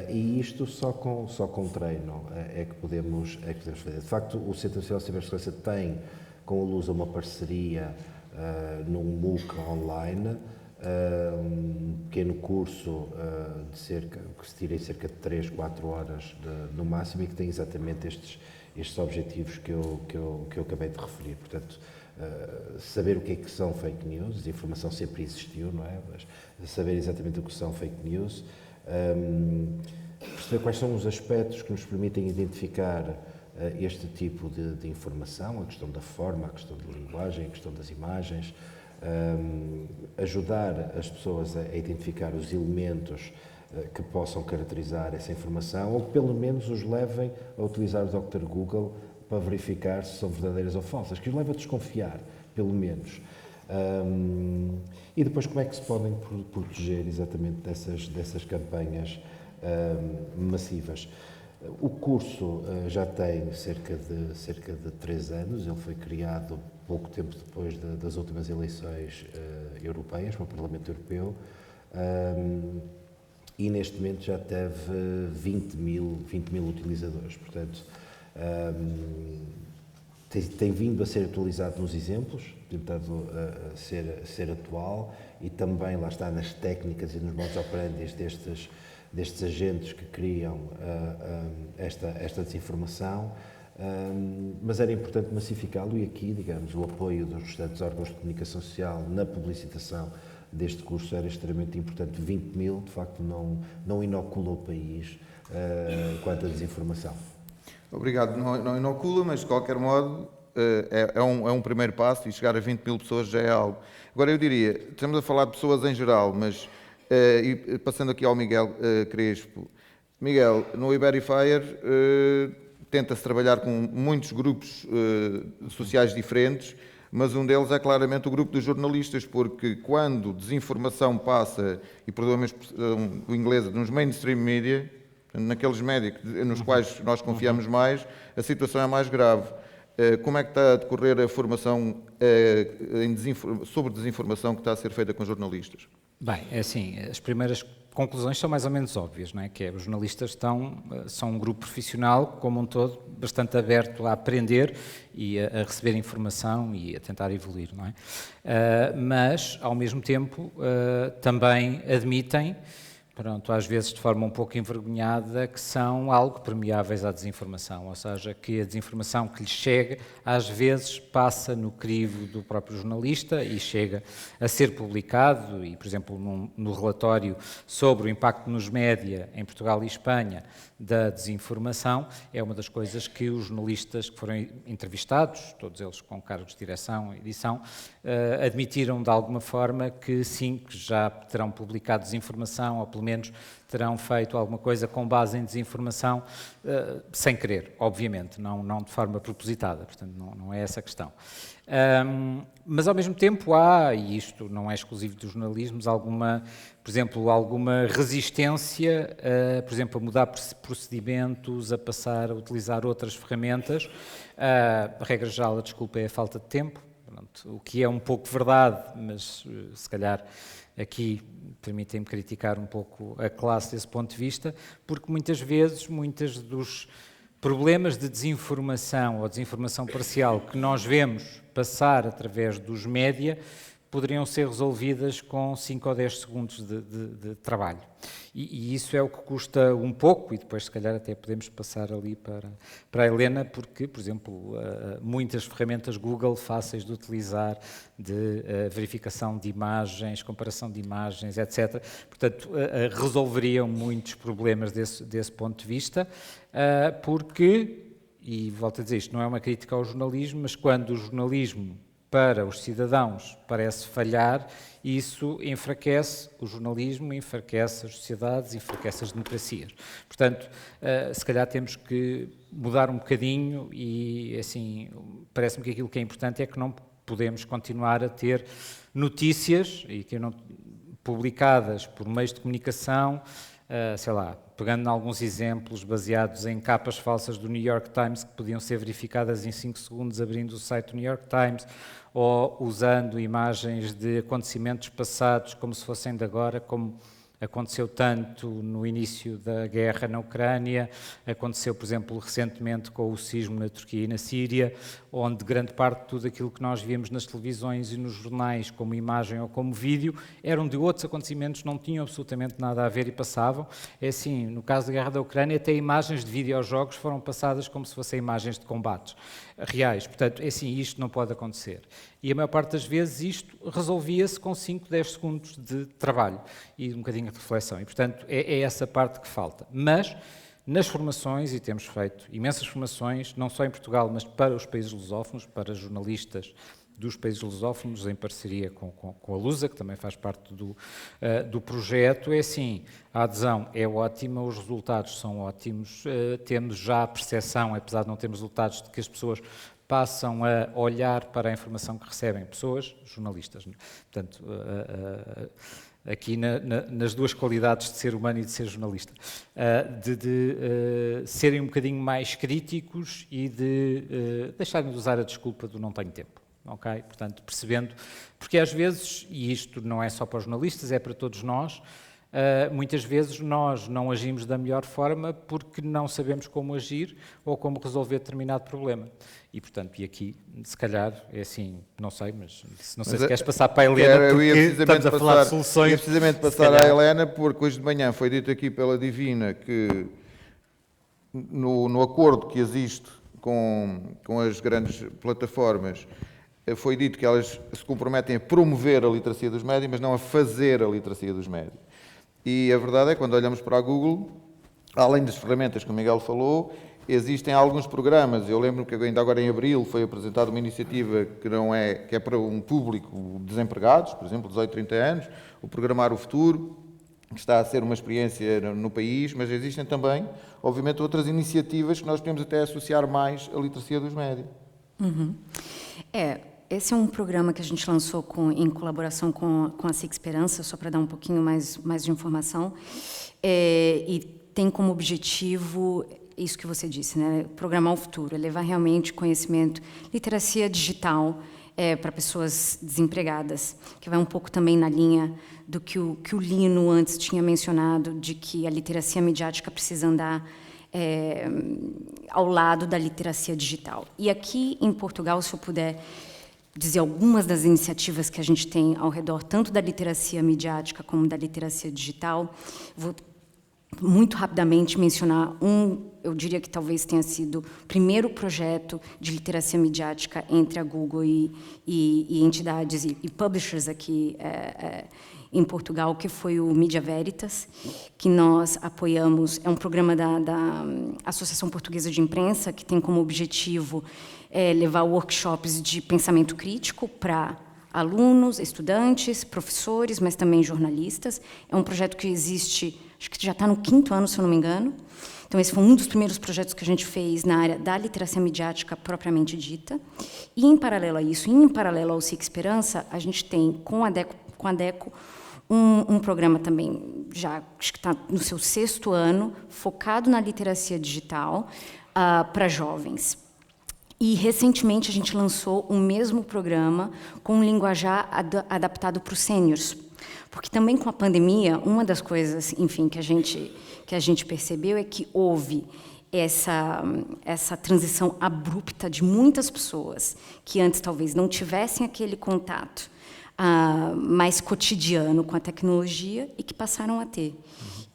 E isto só com treino é que podemos fazer. De facto, o Centro Nacional de Cibersegurança tem com a Lusa uma parceria num MOOC online, um pequeno curso que se tira em cerca de 3, 4 horas no máximo e que tem exatamente estes objetivos que eu acabei de referir. Portanto, saber o que é que são fake news, a informação sempre existiu, não é? Mas saber exatamente o que são fake news, perceber quais são os aspectos que nos permitem identificar este tipo de informação, a questão da forma, a questão da linguagem, a questão das imagens, ajudar as pessoas a identificar os elementos que possam caracterizar essa informação ou que pelo menos os levem a utilizar o Dr. Google para verificar se são verdadeiras ou falsas, que os leva a desconfiar, pelo menos. E depois como é que se podem proteger exatamente dessas campanhas massivas. O curso já tem cerca de 3 anos, ele foi criado pouco tempo depois das últimas eleições europeias para o Parlamento Europeu e neste momento já teve 20 mil utilizadores, portanto tem vindo a ser atualizado nos exemplos, tentado ser atual e também lá está nas técnicas e nos modos operandi destes agentes que criam esta desinformação, mas era importante massificá-lo e aqui, digamos, o apoio dos restantes órgãos de comunicação social na publicitação deste curso era extremamente importante. 20 mil, de facto, não inocula o país quanto à desinformação. Obrigado. Não inocula, mas de qualquer modo é um primeiro passo e chegar a 20 mil pessoas já é algo. Agora eu diria, estamos a falar de pessoas em geral, mas E passando aqui ao Miguel Crespo. Miguel, no Iberifier tenta-se trabalhar com muitos grupos sociais diferentes, mas um deles é claramente o grupo dos jornalistas, porque quando desinformação passa, e perdoa-me a expressão inglesa, nos mainstream media, naqueles médias nos quais nós confiamos mais, a situação é mais grave. Como é que está a decorrer a formação sobre desinformação que está a ser feita com jornalistas? Bem, é assim, as primeiras conclusões são mais ou menos óbvias, não é? Que os jornalistas são um grupo profissional, como um todo, bastante aberto a aprender e a receber informação e a tentar evoluir, não é? Mas, ao mesmo tempo, também admitem, pronto, às vezes de forma um pouco envergonhada, que são algo permeáveis à desinformação, ou seja, que a desinformação que lhes chega, às vezes passa no crivo do próprio jornalista e chega a ser publicado, e, por exemplo, no relatório sobre o impacto nos média em Portugal e Espanha da desinformação, é uma das coisas que os jornalistas que foram entrevistados, todos eles com cargos de direção e edição, admitiram de alguma forma que sim, que já terão publicado desinformação, ou pelo menos terão feito alguma coisa com base em desinformação, sem querer, obviamente, não de forma propositada, portanto não é essa a questão. Mas ao mesmo tempo há, e isto não é exclusivo dos jornalismos, por exemplo, alguma resistência, por exemplo, a mudar procedimentos, a passar a utilizar outras ferramentas. A regra geral, a desculpa é a falta de tempo, pronto, o que é um pouco verdade, mas se calhar aqui permitem-me criticar um pouco a classe desse ponto de vista, porque muitas vezes, muitos dos problemas de desinformação ou desinformação parcial que nós vemos passar através dos média poderiam ser resolvidas com 5 ou 10 segundos de trabalho. E isso é o que custa um pouco, e depois se calhar até podemos passar ali para a Helena, porque, por exemplo, muitas ferramentas Google fáceis de utilizar, de verificação de imagens, comparação de imagens, etc. Portanto, resolveriam muitos problemas desse ponto de vista, porque, e volto a dizer, isto não é uma crítica ao jornalismo, mas quando o jornalismo para os cidadãos parece falhar, isso enfraquece o jornalismo, enfraquece as sociedades, enfraquece as democracias. Portanto, se calhar temos que mudar um bocadinho e, assim, parece-me que aquilo que é importante é que não podemos continuar a ter notícias e que não publicadas por meios de comunicação, sei lá, pegando em alguns exemplos baseados em capas falsas do New York Times que podiam ser verificadas em 5 segundos abrindo o site do New York Times, ou usando imagens de acontecimentos passados como se fossem de agora, como aconteceu tanto no início da guerra na Ucrânia, aconteceu, por exemplo, recentemente com o sismo na Turquia e na Síria, onde grande parte de tudo aquilo que nós víamos nas televisões e nos jornais como imagem ou como vídeo eram de outros acontecimentos, não tinham absolutamente nada a ver e passavam. É assim, no caso da guerra da Ucrânia, até imagens de videojogos foram passadas como se fossem imagens de combates reais. Portanto, é assim, isto não pode acontecer. E a maior parte das vezes isto resolvia-se com 5, 10 segundos de trabalho e um bocadinho de reflexão. E, portanto, é essa parte que falta. Mas, nas formações, e temos feito imensas formações, não só em Portugal, mas para os países lusófonos, para jornalistas dos países lusófonos, em parceria com a Lusa, que também faz parte do projeto, é assim, a adesão é ótima, os resultados são ótimos, temos já a percepção, apesar de não termos resultados, de que as pessoas passam a olhar para a informação que recebem, pessoas, jornalistas. Portanto, aqui nas duas qualidades de ser humano e de ser jornalista, de serem um bocadinho mais críticos e de deixarem de usar a desculpa do não tenho tempo. Okay? Portanto, percebendo, porque às vezes, e isto não é só para os jornalistas, é para todos nós, muitas vezes nós não agimos da melhor forma porque não sabemos como agir ou como resolver determinado problema. E, portanto, e aqui, se calhar, é assim, não sei, mas não sei se queres passar para a Helena, porque estamos a falar de soluções. Eu precisamente passar à Helena, porque hoje de manhã foi dito aqui pela Divina que no acordo que existe com as grandes plataformas, foi dito que elas se comprometem a promover a literacia dos médios, mas não a fazer a literacia dos médios. E a verdade é que, quando olhamos para a Google, além das ferramentas que o Miguel falou, existem alguns programas. Eu lembro que ainda agora em abril foi apresentada uma iniciativa que é para um público desempregados, por exemplo, 18, 30 anos, o Programar o Futuro, que está a ser uma experiência no país, mas existem também, obviamente, outras iniciativas que nós podemos até associar mais à literacia dos médias. Esse é um programa que a gente lançou em colaboração com a SIC Esperança, só para dar um pouquinho mais de informação, e tem como objetivo isso que você disse, né? Programar o futuro, levar realmente conhecimento, literacia digital para pessoas desempregadas, que vai um pouco também na linha do que o Lino antes tinha mencionado, de que a literacia midiática precisa andar ao lado da literacia digital. E aqui em Portugal, se eu puder dizer algumas das iniciativas que a gente tem ao redor, tanto da literacia midiática como da literacia digital, vou muito rapidamente mencionar eu diria que talvez tenha sido o primeiro projeto de literacia midiática entre a Google e entidades e publishers aqui em Portugal, que foi o Media Veritas, que nós apoiamos. É um programa da Associação Portuguesa de Imprensa, que tem como objetivo levar workshops de pensamento crítico para alunos, estudantes, professores, mas também jornalistas. É um projeto que existe, acho que já está no 5º ano, se eu não me engano. Então, esse foi um dos primeiros projetos que a gente fez na área da literacia midiática propriamente dita. E, em paralelo a isso, em paralelo ao SIC Esperança, a gente tem, com a DECO, um programa também, já acho que está no seu 6º ano, focado na literacia digital para jovens. E, recentemente, a gente lançou o mesmo programa com um linguajar adaptado para os sêniors. Porque também com a pandemia, uma das coisas, enfim, que a gente percebeu é que houve essa transição abrupta de muitas pessoas que antes talvez não tivessem aquele contato mais cotidiano com a tecnologia e que passaram a ter.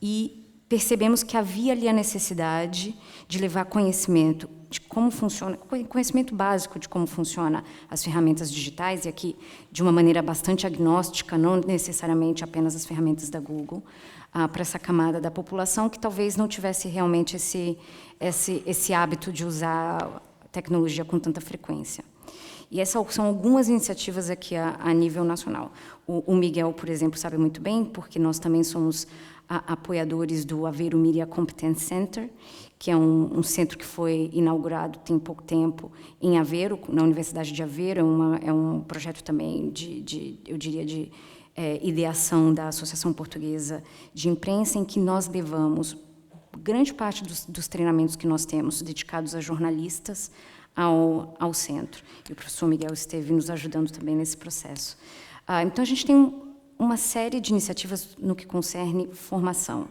E percebemos que havia ali a necessidade de levar conhecimento de como funciona, conhecimento básico de como funcionam as ferramentas digitais, e aqui de uma maneira bastante agnóstica, não necessariamente apenas as ferramentas da Google, para essa camada da população que talvez não tivesse realmente esse hábito de usar tecnologia com tanta frequência. E essas são algumas iniciativas aqui a nível nacional. O Miguel, por exemplo, sabe muito bem, porque nós também somos apoiadores do Aveiro Media Competence Center, que é um centro que foi inaugurado tem pouco tempo em Aveiro, na Universidade de Aveiro. É um projeto também eu diria, de ideação da Associação Portuguesa de Imprensa, em que nós levamos grande parte dos treinamentos que nós temos dedicados a jornalistas ao centro. E o professor Miguel esteve nos ajudando também nesse processo. Então, a gente tem uma série de iniciativas no que concerne formação.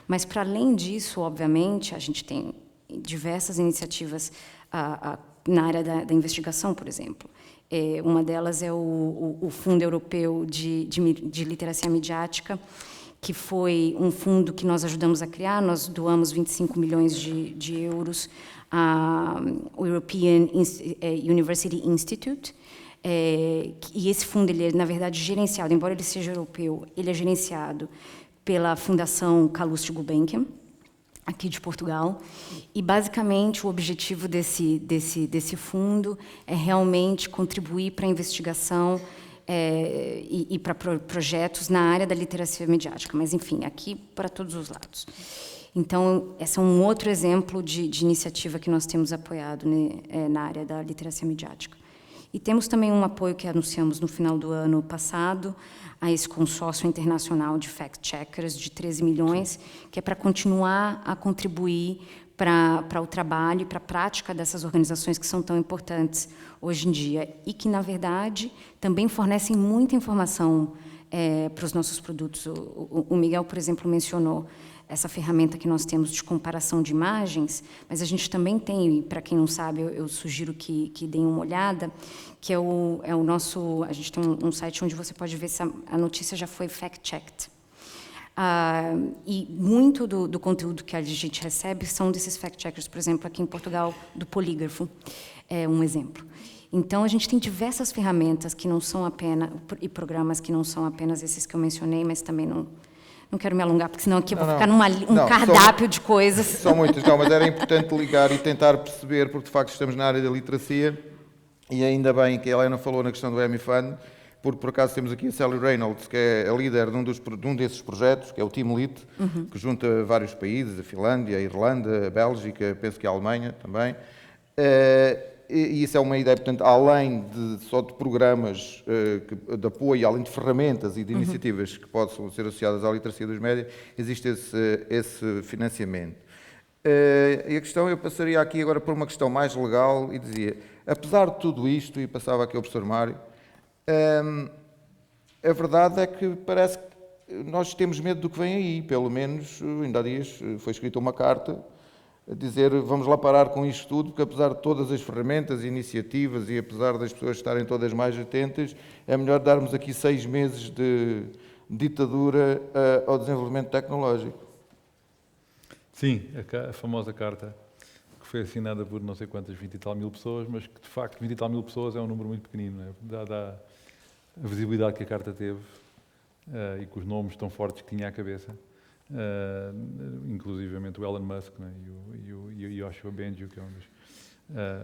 Mas, para além disso, obviamente, a gente tem diversas iniciativas na área da investigação, por exemplo. Uma delas é o Fundo Europeu de Literacia Midiática, que foi um fundo que nós ajudamos a criar. Nós doamos 25 milhões de euros ao European University Institute, e esse fundo, ele é, na verdade, gerenciado, embora ele seja europeu, ele é gerenciado pela Fundação Calouste Gulbenkian, aqui de Portugal, e, basicamente, o objetivo desse fundo é realmente contribuir para a investigação e para projetos na área da literacia midiática, mas, enfim, aqui para todos os lados. Então, esse é um outro exemplo de iniciativa que nós temos apoiado, né, na área da literacia midiática. E temos também um apoio que anunciamos no final do ano passado a esse consórcio internacional de fact-checkers de 13 milhões, que é para continuar a contribuir para o trabalho e para a prática dessas organizações que são tão importantes hoje em dia e que, na verdade, também fornecem muita informação para os nossos produtos. O Miguel, por exemplo, mencionou essa ferramenta que nós temos de comparação de imagens, mas a gente também tem, para quem não sabe, eu sugiro que deem uma olhada, que é o nosso... A gente tem um site onde você pode ver se a notícia já foi fact-checked. E muito do conteúdo que a gente recebe são desses fact-checkers, por exemplo, aqui em Portugal, do Polígrafo, é um exemplo. Então, a gente tem diversas ferramentas que não são apenas... e programas que não são apenas esses que eu mencionei, mas também não quero me alongar, porque senão aqui eu vou ficar num cardápio de coisas. São muitas, mas era importante ligar e tentar perceber, porque de facto estamos na área da literacia, e ainda bem que a Helena falou na questão do EMIFAN, porque por acaso temos aqui a Sally Reynolds, que é a líder de um desses projetos, que é o Team Lit, que junta vários países, a Finlândia, a Irlanda, a Bélgica, penso que a Alemanha também. E isso é uma ideia, portanto, além só de programas de apoio, além de ferramentas e de iniciativas que possam ser associadas à literacia dos médias, existe esse financiamento. E a questão, eu passaria aqui agora por uma questão mais legal e dizia, apesar de tudo isto, e passava aqui ao professor Mário, a verdade é que parece que nós temos medo do que vem aí, pelo menos ainda há dias foi escrita uma carta a dizer vamos lá parar com isto tudo, porque apesar de todas as ferramentas e iniciativas e apesar das pessoas estarem todas mais atentas, é melhor darmos aqui 6 meses de ditadura ao desenvolvimento tecnológico. Sim, a famosa carta que foi assinada por não sei quantas, 20 e tal mil pessoas, mas que de facto 20 e tal mil pessoas é um número muito pequenino, não é? Dada a visibilidade que a carta teve e com os nomes tão fortes que tinha à cabeça, inclusivamente o Elon Musk, né? e o Yoshua Bengio, que é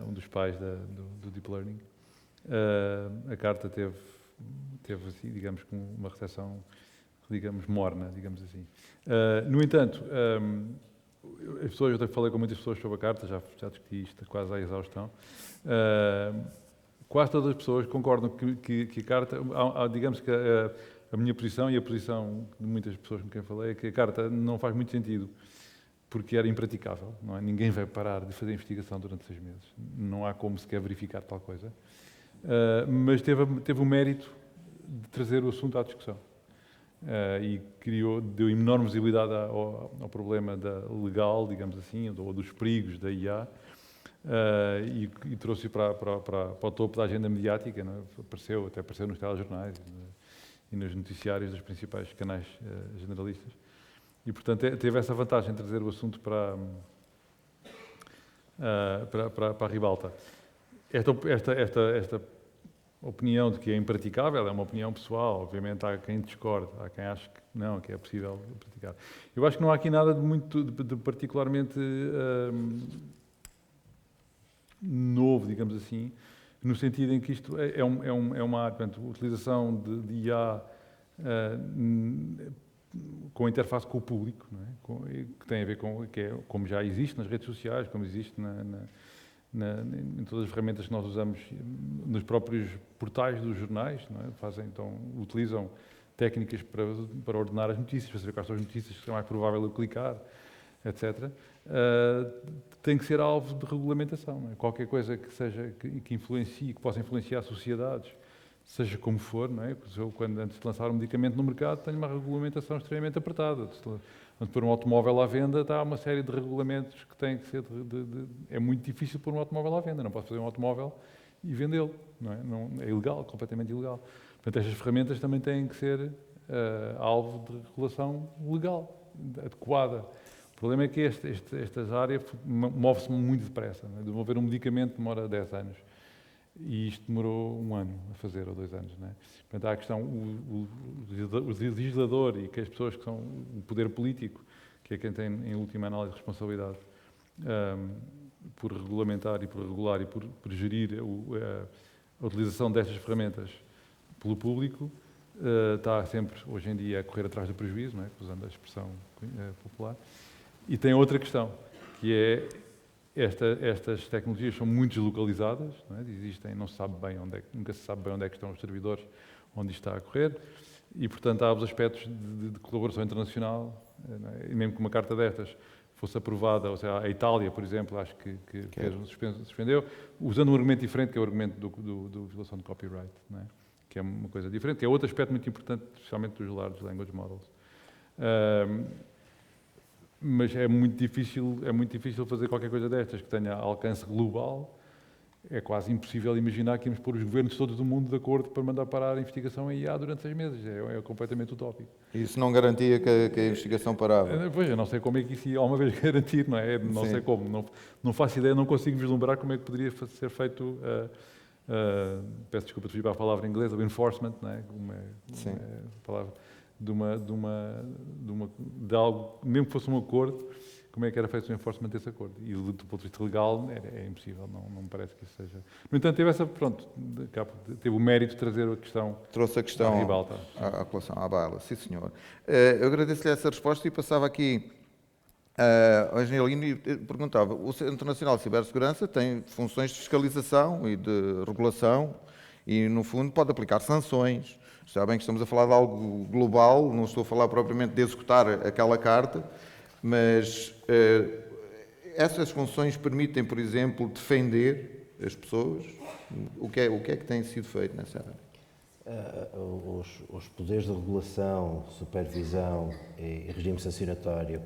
um dos pais do Deep Learning. A carta teve assim, digamos, com uma recepção, digamos, morna, digamos assim. No entanto, as pessoas, eu falei com muitas pessoas sobre a carta, já discuti isto quase à exaustão. Quase todas as pessoas concordam que a carta, digamos que a minha posição e a posição de muitas pessoas com quem falei é que a carta não faz muito sentido, porque era impraticável, não é? Ninguém vai parar de fazer investigação durante 6 meses. Não há como sequer verificar tal coisa. Mas teve o mérito de trazer o assunto à discussão. E deu enorme visibilidade ao problema legal, digamos assim, ou dos perigos da IA, e trouxe para o topo da agenda mediática, não é? Até apareceu nos telejornais e nos noticiários dos principais canais generalistas. E, portanto, teve essa vantagem de trazer o assunto para a ribalta. Esta opinião de que é impraticável é uma opinião pessoal. Obviamente há quem discorde, há quem ache que não, que é possível praticar. Eu acho que não há aqui nada de particularmente novo, digamos assim, no sentido em que isto é uma área, portanto, a utilização de IA com a interface com o público, não é? Que tem a ver com, como já existe nas redes sociais, como existe em todas as ferramentas que nós usamos nos próprios portais dos jornais, não é? Então, utilizam técnicas para ordenar as notícias, para saber quais são as notícias que é mais provável eu clicar, etc. Tem que ser alvo de regulamentação, não é? Qualquer coisa que influencie, que possa influenciar sociedades, seja como for, não é? Eu, antes de lançar um medicamento no mercado, tenho uma regulamentação extremamente apertada. Antes de pôr um automóvel à venda, há uma série de regulamentos que têm que ser... É muito difícil pôr um automóvel à venda. Não posso fazer um automóvel e vendê-lo. É ilegal, completamente ilegal. Portanto, estas ferramentas também têm que ser alvo de regulação legal, adequada. O problema é que esta área move-se muito depressa. Não é? Desenvolver um medicamento demora 10 anos. E isto demorou 1 ano a fazer, ou 2 anos. Não é? Portanto, há a questão, o legislador e que as pessoas que são o poder político, que é quem tem, em última análise, responsabilidade por regulamentar e por regular e por gerir a utilização destas ferramentas pelo público, está sempre, hoje em dia, a correr atrás do prejuízo, não é? Usando a expressão popular. E tem outra questão, que é estas tecnologias são muito deslocalizadas, não é? Existem, não se sabe bem nunca se sabe bem onde é que estão os servidores onde isto está a correr, e portanto há os aspectos de colaboração internacional, e mesmo que uma carta destas fosse aprovada, ou seja, a Itália, por exemplo, acho que suspendeu, usando um argumento diferente, que é o argumento do violação de copyright, não é? Que é uma coisa diferente, que é outro aspecto muito importante, especialmente dos large language models. Mas é muito difícil fazer qualquer coisa destas que tenha alcance global. É quase impossível imaginar que íamos pôr os governos todos do mundo de acordo para mandar parar a investigação em IA durante 6 meses. É completamente utópico. Isso não garantia que a investigação parava? Pois, eu não sei como é que isso ia alguma vez garantir, não é? Não sei como. Não faço ideia, não consigo vislumbrar como é que poderia ser feito... peço desculpa de fugir para a palavra em inglês, o enforcement, não é? Uma palavra... de algo, mesmo que fosse um acordo, como é que era feito o enforcement desse acordo. E do ponto de vista legal é impossível, não me parece que isso seja... No entanto, teve o mérito de trazer a questão... Trouxe a questão à ribalta. à colação, à baila, sim senhor. Eu agradeço-lhe essa resposta e passava aqui ao Angelino e perguntava, o Centro Nacional de Cibersegurança tem funções de fiscalização e de regulação e, no fundo, pode aplicar sanções. Sabem que estamos a falar de algo global, não estou a falar propriamente de executar aquela carta, mas essas funções permitem, por exemplo, defender as pessoas? O que é que tem sido feito nessa área? Os poderes de regulação, supervisão e regime sancionatório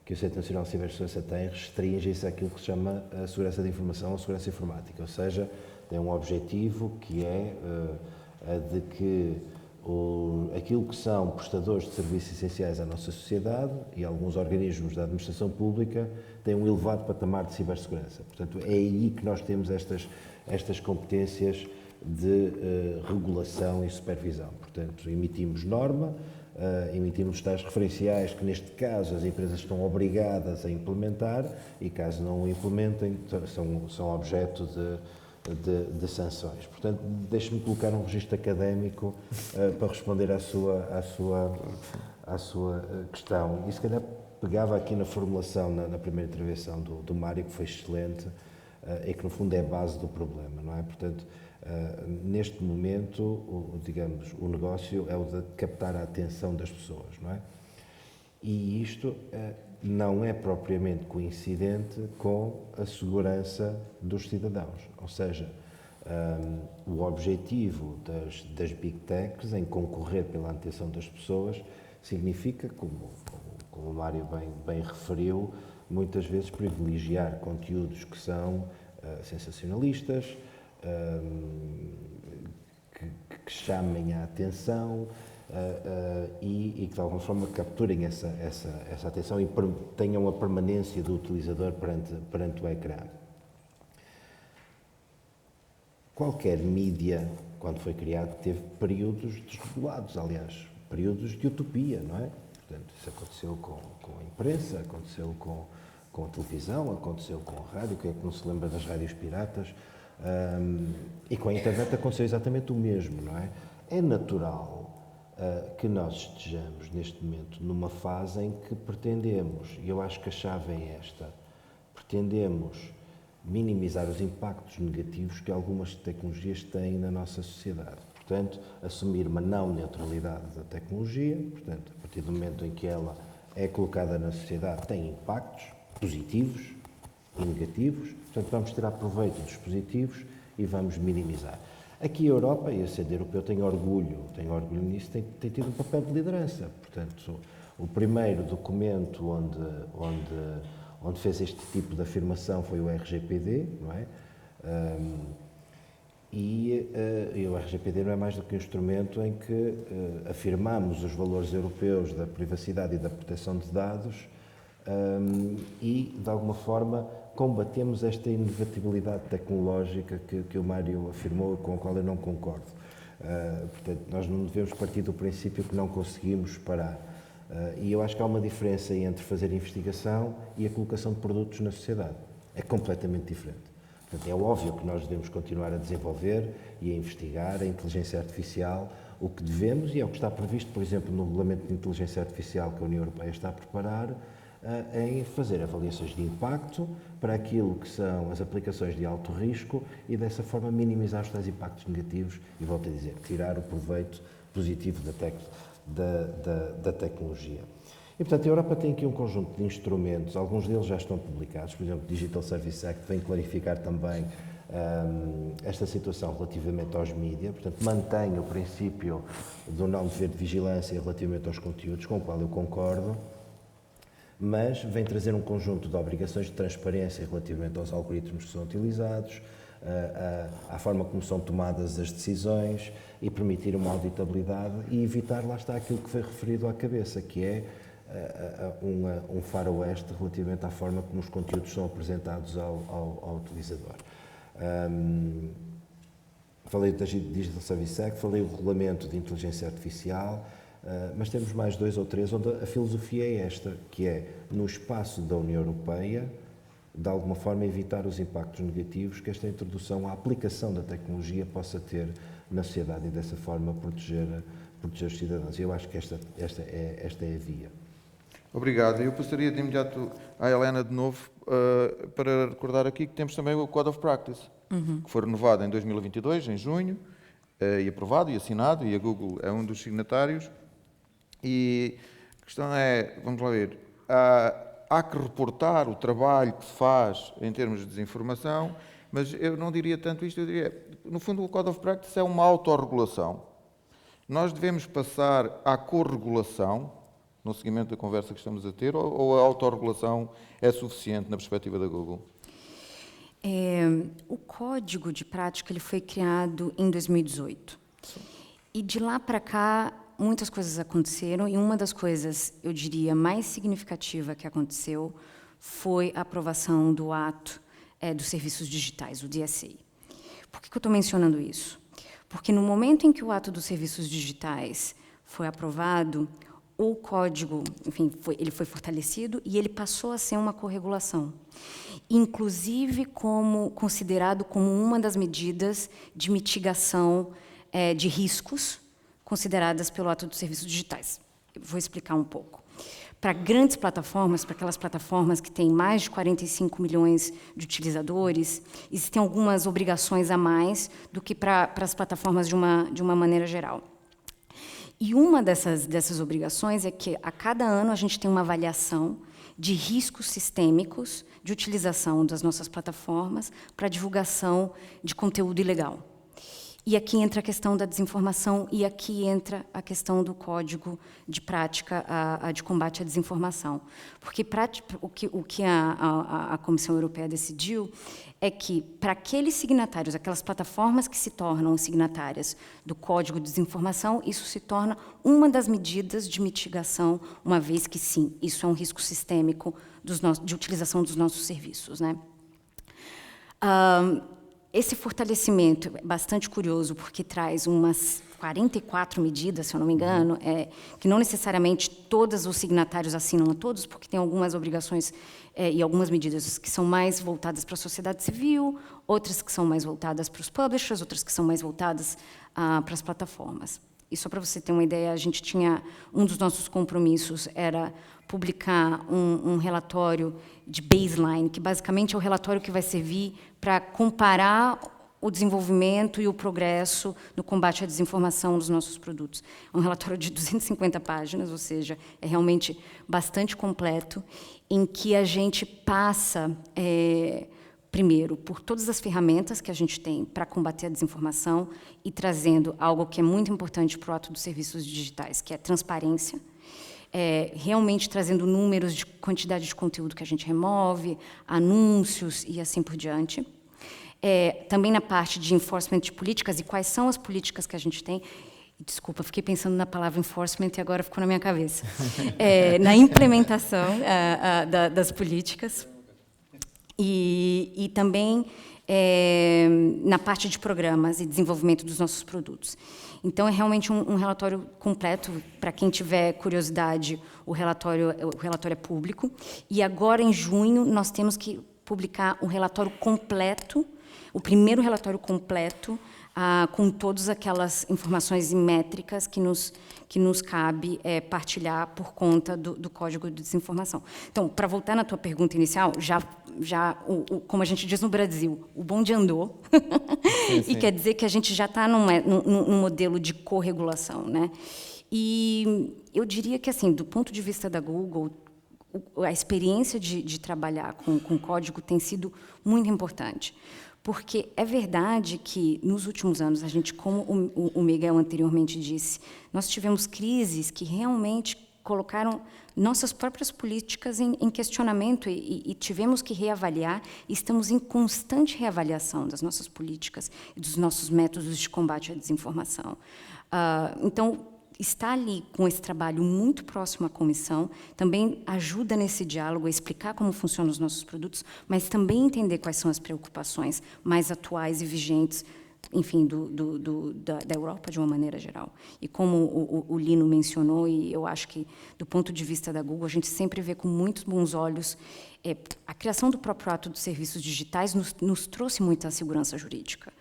que o Centro Nacional de Cibersegurança tem restringem-se àquilo que se chama a segurança da informação ou segurança informática, ou seja, tem um objetivo que é a de que aquilo que são prestadores de serviços essenciais à nossa sociedade e alguns organismos da administração pública têm um elevado patamar de cibersegurança. Portanto, é aí que nós temos estas competências de regulação e supervisão. Portanto, emitimos norma, emitimos tais referenciais que, neste caso, as empresas estão obrigadas a implementar e, caso não o implementem, são objeto de sanções. Portanto, deixe-me colocar um registro académico para responder à sua questão. E, se calhar, pegava aqui na formulação, na primeira intervenção do Mário, que foi excelente, e que, no fundo, é a base do problema, não é? Portanto, neste momento, o negócio é o de captar a atenção das pessoas, não é? E isto não é propriamente coincidente com a segurança dos cidadãos. Ou seja, o objetivo das Big Techs em concorrer pela atenção das pessoas significa, como o Mário bem referiu, muitas vezes privilegiar conteúdos que são sensacionalistas, que chamem a atenção e que de alguma forma capturem essa atenção e tenham a permanência do utilizador perante o ecrã. Qualquer mídia, quando foi criado, teve períodos desregulados, aliás, períodos de utopia, não é? Portanto, isso aconteceu com a imprensa, aconteceu com a televisão, aconteceu com a rádio, quem é que não se lembra das rádios piratas? E com a internet aconteceu exatamente o mesmo, não é? É natural que nós estejamos neste momento numa fase em que pretendemos, e eu acho que a chave é esta, pretendemos minimizar os impactos negativos que algumas tecnologias têm na nossa sociedade. Portanto, assumir uma não neutralidade da tecnologia, portanto, a partir do momento em que ela é colocada na sociedade, tem impactos positivos e negativos, portanto, vamos tirar proveito dos positivos e vamos minimizar. Aqui a Europa, e a sede europeu, tem orgulho nisso, tem tido um papel de liderança. Portanto, o primeiro documento onde fez este tipo de afirmação foi o RGPD, não é? E o RGPD não é mais do que um instrumento em que afirmamos os valores europeus da privacidade e da proteção de dados e, de alguma forma, combatemos esta inevitabilidade tecnológica que o Mário afirmou, com a qual eu não concordo. Portanto, nós não devemos partir do princípio que não conseguimos parar. E eu acho que há uma diferença entre fazer investigação e a colocação de produtos na sociedade. É completamente diferente. Portanto, é óbvio que nós devemos continuar a desenvolver e a investigar a inteligência artificial, o que devemos, e é o que está previsto, por exemplo, no Regulamento de Inteligência Artificial que a União Europeia está a preparar, em fazer avaliações de impacto para aquilo que são as aplicações de alto risco e, dessa forma, minimizar os tais impactos negativos e, volto a dizer, tirar o proveito positivo da tecnologia. E, portanto, a Europa tem aqui um conjunto de instrumentos, alguns deles já estão publicados, por exemplo, o Digital Services Act vem clarificar também esta situação relativamente aos mídias, portanto, mantém o princípio do não dever de vigilância relativamente aos conteúdos, com o qual eu concordo, mas vem trazer um conjunto de obrigações de transparência relativamente aos algoritmos que são utilizados, à forma como são tomadas as decisões e permitir uma auditabilidade e evitar, lá está, aquilo que foi referido à cabeça, que é um faroeste relativamente à forma como os conteúdos são apresentados ao utilizador. Falei do Digital Services Act, falei do Regulamento de Inteligência Artificial, Mas temos mais 2 ou 3 onde a filosofia é esta, que é, no espaço da União Europeia, de alguma forma evitar os impactos negativos que esta introdução, a aplicação da tecnologia possa ter na sociedade e dessa forma proteger os cidadãos. Eu acho que esta é a via. Obrigado. Eu passaria de imediato à Helena de novo para recordar aqui que temos também o Code of Practice, que foi renovado em 2022, em junho, e aprovado e assinado, e a Google é um dos signatários. E a questão é, vamos lá ver, há que reportar o trabalho que se faz em termos de desinformação, mas eu não diria tanto isto, eu diria, no fundo o Code of Practice é uma autorregulação. Nós devemos passar à corregulação, no seguimento da conversa que estamos a ter, ou a autorregulação é suficiente na perspectiva da Google? O Código de Prática ele foi criado em 2018. E de lá para cá, muitas coisas aconteceram, e uma das coisas, eu diria, mais significativa que aconteceu foi a aprovação do ato dos serviços digitais, o DSA. Por que eu estou mencionando isso? Porque no momento em que o ato dos serviços digitais foi aprovado, o código, enfim, ele foi fortalecido e ele passou a ser uma corregulação, inclusive considerado como uma das medidas de mitigação de riscos consideradas pelo ato dos serviços digitais. Eu vou explicar um pouco. Para grandes plataformas, para aquelas plataformas que têm mais de 45 milhões de utilizadores, existem algumas obrigações a mais do que para as plataformas de uma maneira geral. E uma dessas obrigações é que, a cada ano, a gente tem uma avaliação de riscos sistêmicos de utilização das nossas plataformas para divulgação de conteúdo ilegal. E aqui entra a questão da desinformação e aqui entra a questão do Código de Prática de Combate à Desinformação. Porque o que a Comissão Europeia decidiu é que, para aqueles signatários, aquelas plataformas que se tornam signatárias do Código de Desinformação, isso se torna uma das medidas de mitigação, uma vez que, sim, isso é um risco sistêmico de utilização dos nossos serviços, né? Esse fortalecimento é bastante curioso, porque traz umas 44 medidas, se eu não me engano, que não necessariamente todos os signatários assinam a todos, porque tem algumas obrigações e algumas medidas que são mais voltadas para a sociedade civil, outras que são mais voltadas para os publishers, outras que são mais voltadas para as plataformas. E só para você ter uma ideia, a gente tinha, um dos nossos compromissos era publicar um relatório de baseline, que basicamente é o relatório que vai servir para comparar o desenvolvimento e o progresso no combate à desinformação dos nossos produtos. É um relatório de 250 páginas, ou seja, é realmente bastante completo, em que a gente passa, primeiro, por todas as ferramentas que a gente tem para combater a desinformação e trazendo algo que é muito importante para o ato dos serviços digitais, que é transparência, realmente trazendo números de quantidade de conteúdo que a gente remove, anúncios e assim por diante. Também na parte de enforcement de políticas e quais são as políticas que a gente tem. Desculpa, fiquei pensando na palavra enforcement e agora ficou na minha cabeça. Na implementação das políticas e também na parte de programas e desenvolvimento dos nossos produtos. Então, é realmente um relatório completo. Para quem tiver curiosidade, o relatório é público. E agora, em junho, nós temos que publicar um relatório completo, o primeiro relatório completo, com todas aquelas informações e métricas que nos cabe partilhar por conta do Código de Desinformação. Então, para voltar na tua pergunta inicial, como a gente diz no Brasil, o bonde andou, sim. E quer dizer que a gente já está num modelo de corregulação, né? E eu diria que, assim, do ponto de vista da Google, a experiência de trabalhar com código tem sido muito importante. Porque é verdade que, nos últimos anos, a gente, como o Miguel anteriormente disse, nós tivemos crises que realmente colocaram nossas próprias políticas em questionamento e tivemos que reavaliar, e estamos em constante reavaliação das nossas políticas e dos nossos métodos de combate à desinformação. Então, estar ali com esse trabalho muito próximo à comissão também ajuda nesse diálogo a explicar como funcionam os nossos produtos, mas também entender quais são as preocupações mais atuais e vigentes enfim, da Europa de uma maneira geral. E como o Lino mencionou, e eu acho que, do ponto de vista da Google, a gente sempre vê com muitos bons olhos a criação do próprio ato dos serviços digitais nos trouxe muita segurança jurídica.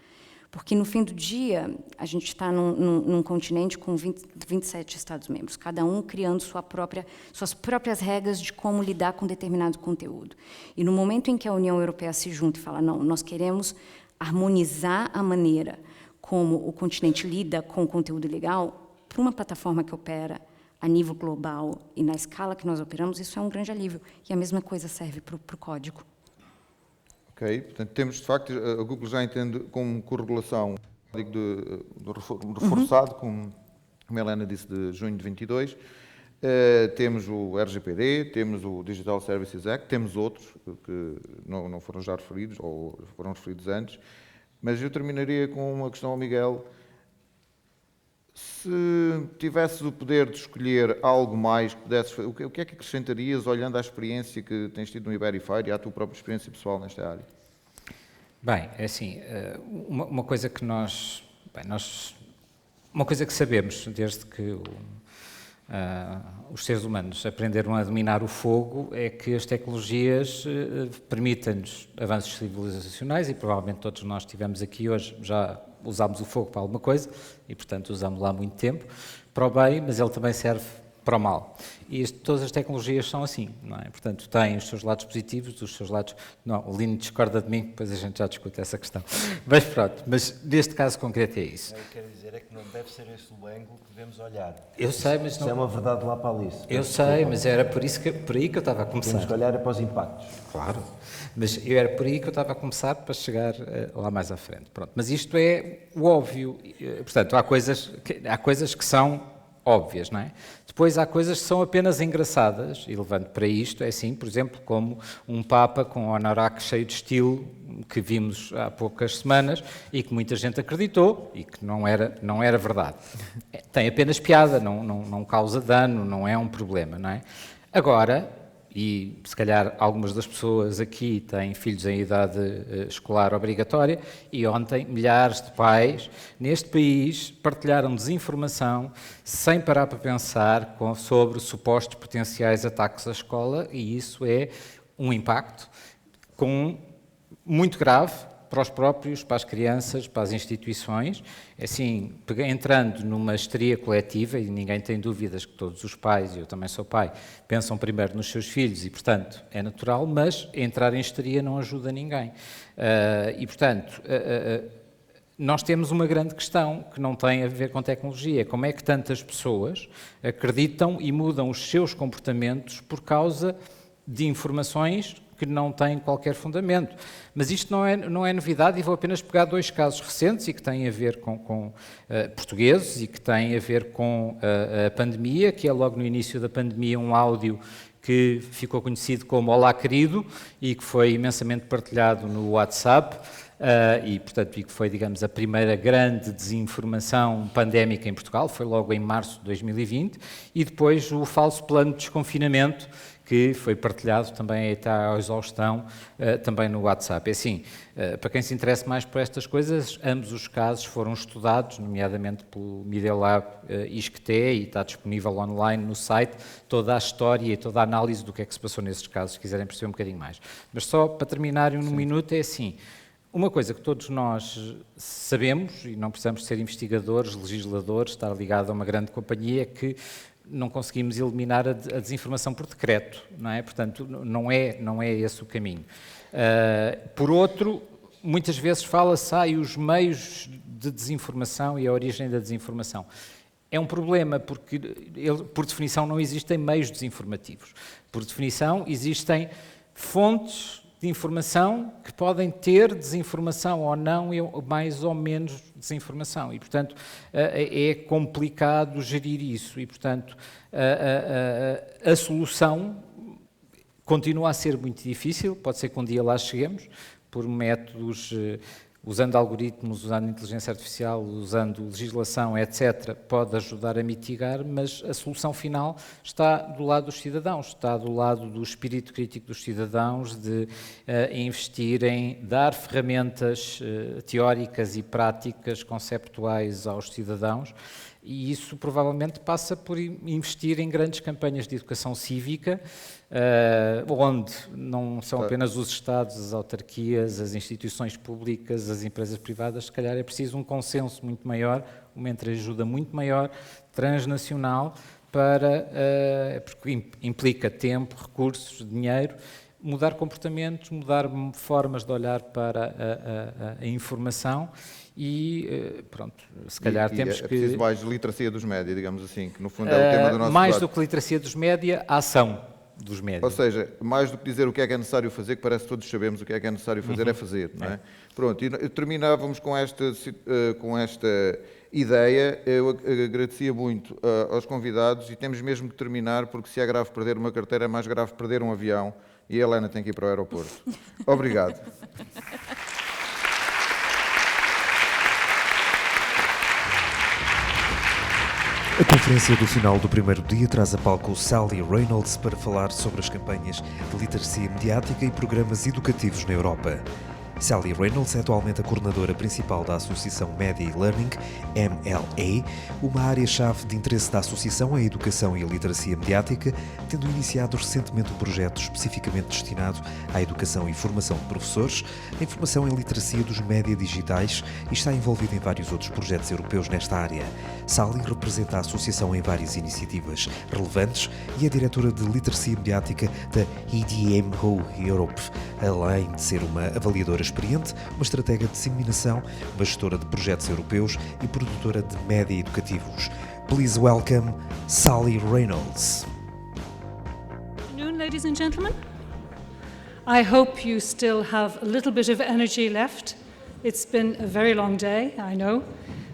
Porque, no fim do dia, a gente está num continente com 27 Estados-membros, cada um criando suas próprias regras de como lidar com determinado conteúdo. E, no momento em que a União Europeia se junta e fala, não, nós queremos harmonizar a maneira como o continente lida com o conteúdo ilegal, para uma plataforma que opera a nível global e na escala que nós operamos, isso é um grande alívio. E a mesma coisa serve para o código. Ok, portanto, temos, de facto, a Google já entende como correlação o código reforçado, como a Helena disse, de junho de 22. Temos o RGPD, temos o Digital Services Act, temos outros que não foram já referidos, ou foram referidos antes, mas eu terminaria com uma questão ao Miguel. Se tivesses o poder de escolher algo mais que pudesses fazer, o que é que acrescentarias olhando à experiência que tens tido no Iberify e à tua própria experiência pessoal nesta área? Bem, é assim, uma coisa que uma coisa que sabemos desde que os seres humanos aprenderam a dominar o fogo é que as tecnologias permitem-nos avanços civilizacionais e provavelmente todos nós estivemos aqui hoje já usámos o fogo para alguma coisa e, portanto, usámos-lo há muito tempo para o bem, mas ele também serve para o mal. E todas as tecnologias são assim, não é? Portanto, têm os seus lados positivos, os seus lados... Não, o Lino discorda de mim, depois a gente já discute essa questão. Mas pronto, mas neste caso concreto é isso. O que eu quero dizer é que não deve ser esse o ângulo que devemos olhar. Eu sei, mas Isso não... é uma verdade lá para Alice. Eu sei, mas era por aí que eu estava a começar. Temos que olhar para os impactos. Claro, mas era por aí que eu estava a começar para chegar lá mais à frente. Pronto, mas isto é o óbvio. Portanto, há coisas que são óbvias, não é? Depois há coisas que são apenas engraçadas, e levando para isto, é assim, por exemplo, como um Papa com um anorak cheio de estilo, que vimos há poucas semanas, e que muita gente acreditou, e que não era verdade. Tem apenas piada, não causa dano, não é um problema, não é? Agora, e se calhar algumas das pessoas aqui têm filhos em idade escolar obrigatória, e ontem milhares de pais neste país partilharam desinformação sem parar para pensar sobre supostos potenciais ataques à escola, e isso é um impacto muito grave para os próprios, para as crianças, para as instituições, assim, entrando numa histeria coletiva, e ninguém tem dúvidas que todos os pais, e eu também sou pai, pensam primeiro nos seus filhos e, portanto, é natural, mas entrar em histeria não ajuda ninguém. E, portanto, nós temos uma grande questão que não tem a ver com tecnologia. Como é que tantas pessoas acreditam e mudam os seus comportamentos por causa de informações que não têm qualquer fundamento. Mas isto não é novidade, e vou apenas pegar 2 casos recentes e que têm a ver com portugueses e que têm a ver com a pandemia, que é logo no início da pandemia um áudio que ficou conhecido como Olá Querido e que foi imensamente partilhado no WhatsApp e, portanto, que foi, digamos, a primeira grande desinformação pandémica em Portugal, foi logo em março de 2020, e depois o falso plano de desconfinamento, que foi partilhado também à exaustão, também no WhatsApp. É assim, para quem se interessa mais por estas coisas, ambos os casos foram estudados, nomeadamente pelo Media Lab ISCTE, e está disponível online no site toda a história e toda a análise do que é que se passou nesses casos, se quiserem perceber um bocadinho mais. Mas só para terminar num minuto, é assim, uma coisa que todos nós sabemos, e não precisamos ser investigadores, legisladores, estar ligado a uma grande companhia, é que não conseguimos eliminar a desinformação por decreto, não é? Portanto, não é esse o caminho. Por outro, muitas vezes fala-se os meios de desinformação e a origem da desinformação. É um problema porque, por definição, não existem meios desinformativos. Por definição, existem fontes de informação que podem ter desinformação ou não, mais ou menos desinformação. E, portanto, é complicado gerir isso. E, portanto, a solução continua a ser muito difícil. Pode ser que um dia lá cheguemos, por métodos usando algoritmos, usando inteligência artificial, usando legislação, etc., pode ajudar a mitigar, mas a solução final está do lado dos cidadãos, está do lado do espírito crítico dos cidadãos, de investirem, dar ferramentas teóricas e práticas, conceptuais aos cidadãos, e isso provavelmente passa por investir em grandes campanhas de educação cívica, onde não são apenas os Estados, as autarquias, as instituições públicas, as empresas privadas, se calhar é preciso um consenso muito maior, uma entreajuda muito maior, transnacional, porque implica tempo, recursos, dinheiro, mudar comportamentos, mudar formas de olhar para a informação e, pronto, se calhar temos que... É preciso mais literacia dos média, digamos assim, que no fundo é o tema do nosso mais debate. do que literacia dos média, a ação dos média. Ou seja, mais do que dizer o que é necessário fazer, que parece que todos sabemos o que é necessário fazer, é fazer, não é? Pronto, e terminávamos com esta ideia. Eu agradecia muito aos convidados e temos mesmo que terminar, porque se é grave perder uma carteira, é mais grave perder um avião e a Helena tem que ir para o aeroporto. Obrigado. A conferência do final do primeiro dia traz a palco Sally Reynolds para falar sobre as campanhas de literacia mediática e programas educativos na Europa. Sally Reynolds é atualmente a coordenadora principal da Associação Media e Learning, MLA. Uma área-chave de interesse da associação é a educação e a literacia mediática, tendo iniciado recentemente um projeto especificamente destinado à educação e formação de professores, a informação em literacia dos média digitais e está envolvida em vários outros projetos europeus nesta área. Sally representa a associação em várias iniciativas relevantes e é diretora de literacia mediática da EDMO Europe, além de ser uma avaliadora experiente, uma estratega de disseminação, uma gestora de projetos europeus e produtora de média educativos. Please welcome Sally Reynolds. Good afternoon, ladies and gentlemen. I hope you still have a little bit of energy left. It's been a very long day, I know.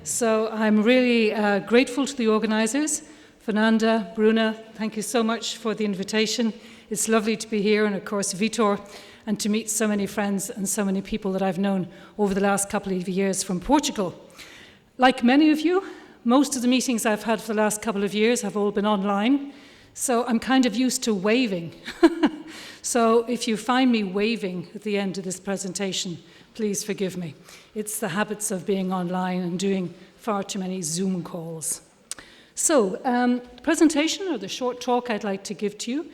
So I'm really grateful to the organisers. Fernanda, Bruna, thank you so much for the invitation. It's lovely to be here, and of course Vitor, and to meet so many friends and so many people that I've known over the last couple of years from Portugal. Like many of you, most of the meetings I've had for the last couple of years have all been online, so I'm kind of used to waving. So if you find me waving at the end of this presentation, please forgive me. It's the habits of being online and doing far too many Zoom calls. So, the presentation, or the short talk I'd like to give to you,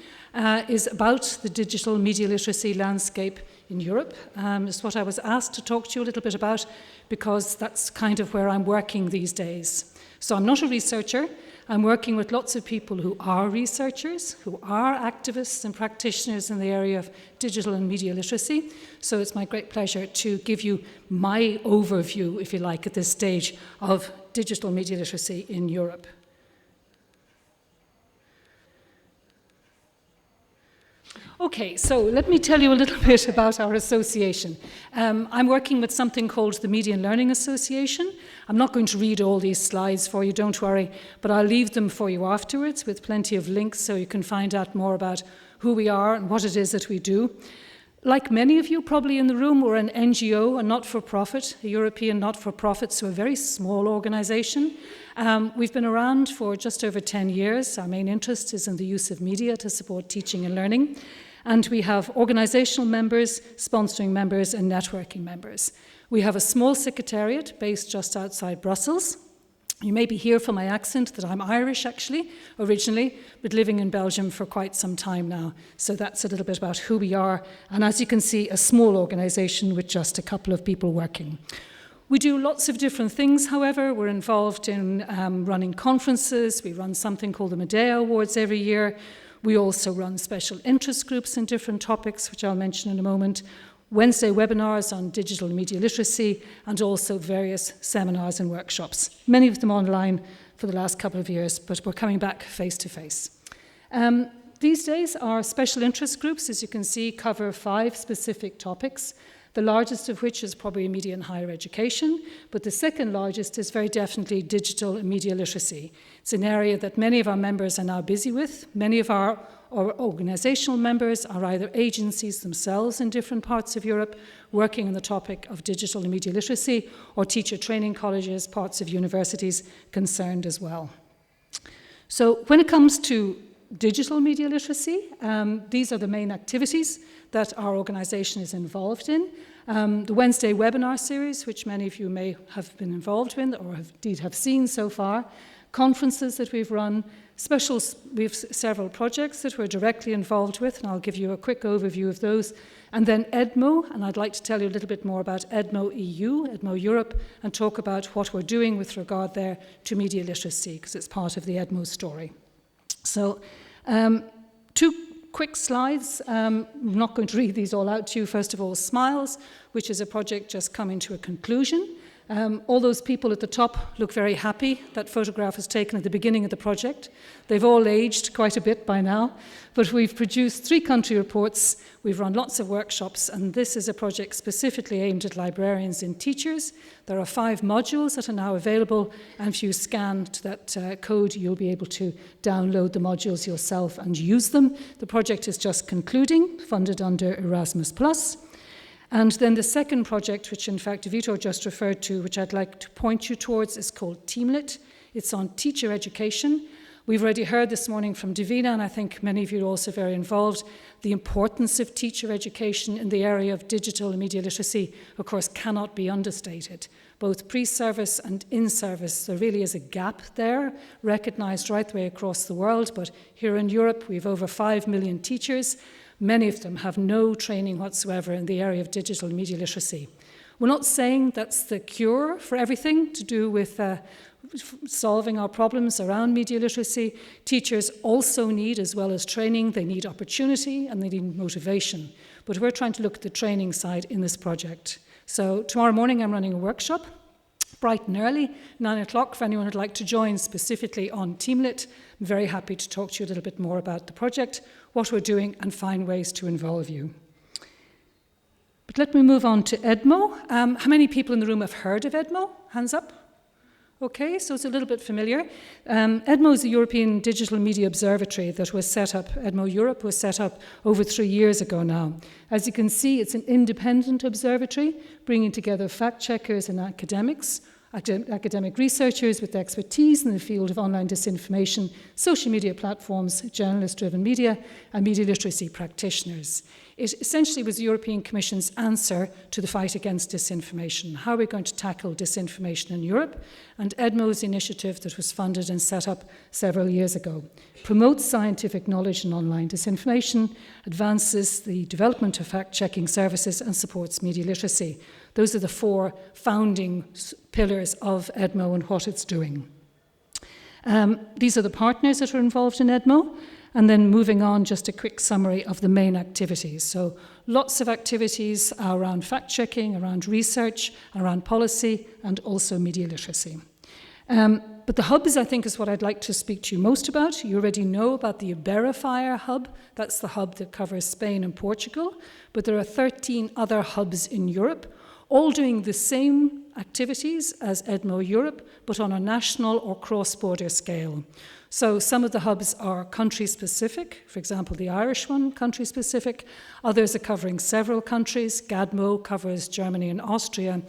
is about the digital media literacy landscape in Europe. It's what I was asked to talk to you a little bit about, because that's kind of where I'm working these days. So I'm not a researcher. I'm working with lots of people who are researchers, who are activists and practitioners in the area of digital and media literacy. So it's my great pleasure to give you my overview, if you like, at this stage of digital media literacy in Europe. Okay, so let me tell you a little bit about our association. I'm working with something called the Media and Learning Association. I'm not going to read all these slides for you, don't worry, but I'll leave them for you afterwards with plenty of links so you can find out more about who we are and what it is that we do. Like many of you probably in the room, we're an NGO, a not-for-profit, a European not-for-profit, so a very small organisation. We've been around for just over 10 years. Our main interest is in the use of media to support teaching and learning. And we have organisational members, sponsoring members, and networking members. We have a small secretariat based just outside Brussels. You maybe hear from my accent that I'm Irish, actually, originally, but living in Belgium for quite some time now. So that's a little bit about who we are. And as you can see, a small organisation with just a couple of people working. We do lots of different things, however. We're involved in running conferences. We run something called the Medea Awards every year. We also run special interest groups in different topics, which I'll mention in a moment. Wednesday webinars on digital media literacy, and also various seminars and workshops. Many of them online for the last couple of years, but we're coming back face to face. These days, our special interest groups, as you can see, cover 5 specific topics, the largest of which is probably media and higher education, but the second largest is very definitely digital and media literacy. It's an area that many of our members are now busy with. Many of our Our organisational members are either agencies themselves in different parts of Europe working on the topic of digital and media literacy, or teacher training colleges, parts of universities concerned as well. So when it comes to digital media literacy, these are the main activities that our organisation is involved in. The Wednesday webinar series, which many of you may have been involved in or indeed have seen so far, conferences that we've run, we have several projects that we're directly involved with, and I'll give you a quick overview of those. And then EDMO, and I'd like to tell you a little bit more about EDMO EU, EDMO Europe, and talk about what we're doing with regard there to media literacy, because it's part of the EDMO story. So, 2 quick slides. I'm not going to read these all out to you. First of all, SMILES, which is a project just coming to a conclusion. All those people at the top look very happy. That photograph was taken at the beginning of the project. They've all aged quite a bit by now, but we've produced 3 country reports, we've run lots of workshops, and this is a project specifically aimed at librarians and teachers. There are 5 modules that are now available, and if you scan to that code, you'll be able to download the modules yourself and use them. The project is just concluding, funded under Erasmus+. And then the second project, which in fact Vitor just referred to, which I'd like to point you towards, is called Teamlit. It's on teacher education. We've already heard this morning from Davina, and I think many of you are also very involved, the importance of teacher education in the area of digital and media literacy, of course, cannot be understated. Both pre-service and in-service, there really is a gap there, recognised right the way across the world, but here in Europe we have over 5 million teachers. Many of them have no training whatsoever in the area of digital and media literacy. We're not saying that's the cure for everything to do with solving our problems around media literacy. Teachers also need, as well as training, they need opportunity and they need motivation. But we're trying to look at the training side in this project. So tomorrow morning I'm running a workshop, bright and early, 9 o'clock, if anyone would like to join specifically on Teamlit. I'm very happy to talk to you a little bit more about the project, what we're doing, and find ways to involve you. But let me move on to EDMO. How many people in the room have heard of EDMO? Hands up. Okay, so it's a little bit familiar. EDMO is the European Digital Media Observatory that was set up. EDMO Europe was set up over 3 years ago now. As you can see, it's an independent observatory, bringing together fact-checkers and academic researchers with expertise in the field of online disinformation, social media platforms, journalist-driven media, and media literacy practitioners. It essentially was the European Commission's answer to the fight against disinformation. How are we going to tackle disinformation in Europe? And EDMO's initiative that was funded and set up several years ago promotes scientific knowledge in online disinformation, advances the development of fact-checking services, and supports media literacy. Those are the 4 founding pillars of EDMO and what it's doing. These are the partners that are involved in EDMO. And then moving on, just a quick summary of the main activities. So lots of activities around fact-checking, around research, around policy, and also media literacy. But the hubs, I think, is what I'd like to speak to you most about. You already know about the Iberifier hub. That's the hub that covers Spain and Portugal. But there are 13 other hubs in Europe, all doing the same activities as EDMO Europe, but on a national or cross-border scale. So some of the hubs are country-specific, for example, the Irish one, country-specific. Others are covering several countries. GADMO covers Germany and Austria.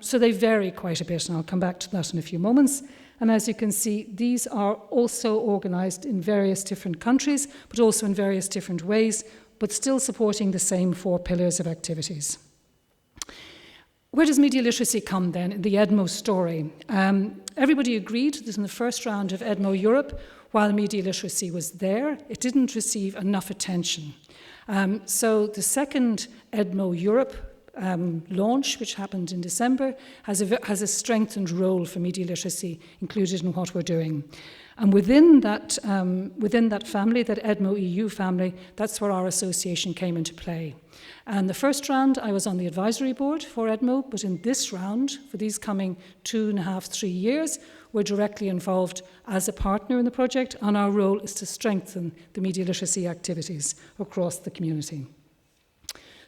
So they vary quite a bit, and I'll come back to that in a few moments. And as you can see, these are also organised in various different countries, but also in various different ways, but still supporting the same 4 pillars of activities. Where does media literacy come then in the EDMO story? Everybody agreed that in the first round of EDMO Europe, while media literacy was there, it didn't receive enough attention. So the second EDMO Europe launch, which happened in December, has a strengthened role for media literacy included in what we're doing. And within that family, that EDMO EU family, that's where our association came into play. And the first round, I was on the advisory board for EDMO, but in this round, for these coming 2.5, 3 years, we're directly involved as a partner in the project, and our role is to strengthen the media literacy activities across the community.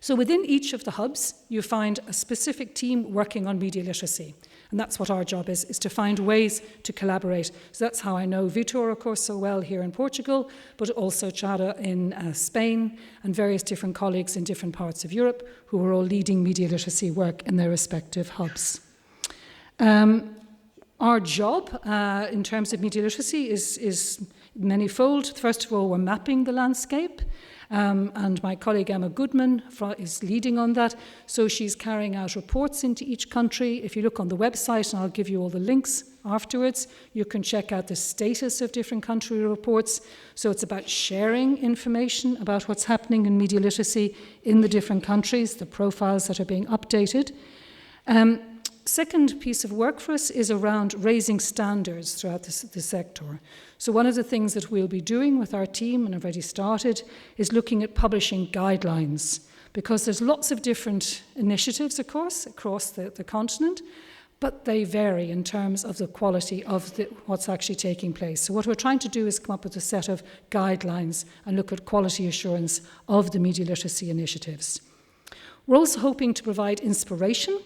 So within each of the hubs, you find a specific team working on media literacy. And that's what our job is to find ways to collaborate. So that's how I know Vitor, of course, so well here in Portugal, but also Chada in Spain, and various different colleagues in different parts of Europe who are all leading media literacy work in their respective hubs. Our job in terms of media literacy is manifold. First of all, we're mapping the landscape. And my colleague Emma Goodman is leading on that. So she's carrying out reports into each country. If you look on the website, and I'll give you all the links afterwards, you can check out the status of different country reports. So it's about sharing information about what's happening in media literacy in the different countries, the profiles that are being updated. Second piece of work for us is around raising standards throughout the sector. So one of the things that we'll be doing with our team, and I've already started, is looking at publishing guidelines, because there's lots of different initiatives, of course, across the continent, but they vary in terms of the quality of what's actually taking place. So what we're trying to do is come up with a set of guidelines and look at quality assurance of the media literacy initiatives. We're also hoping to provide inspiration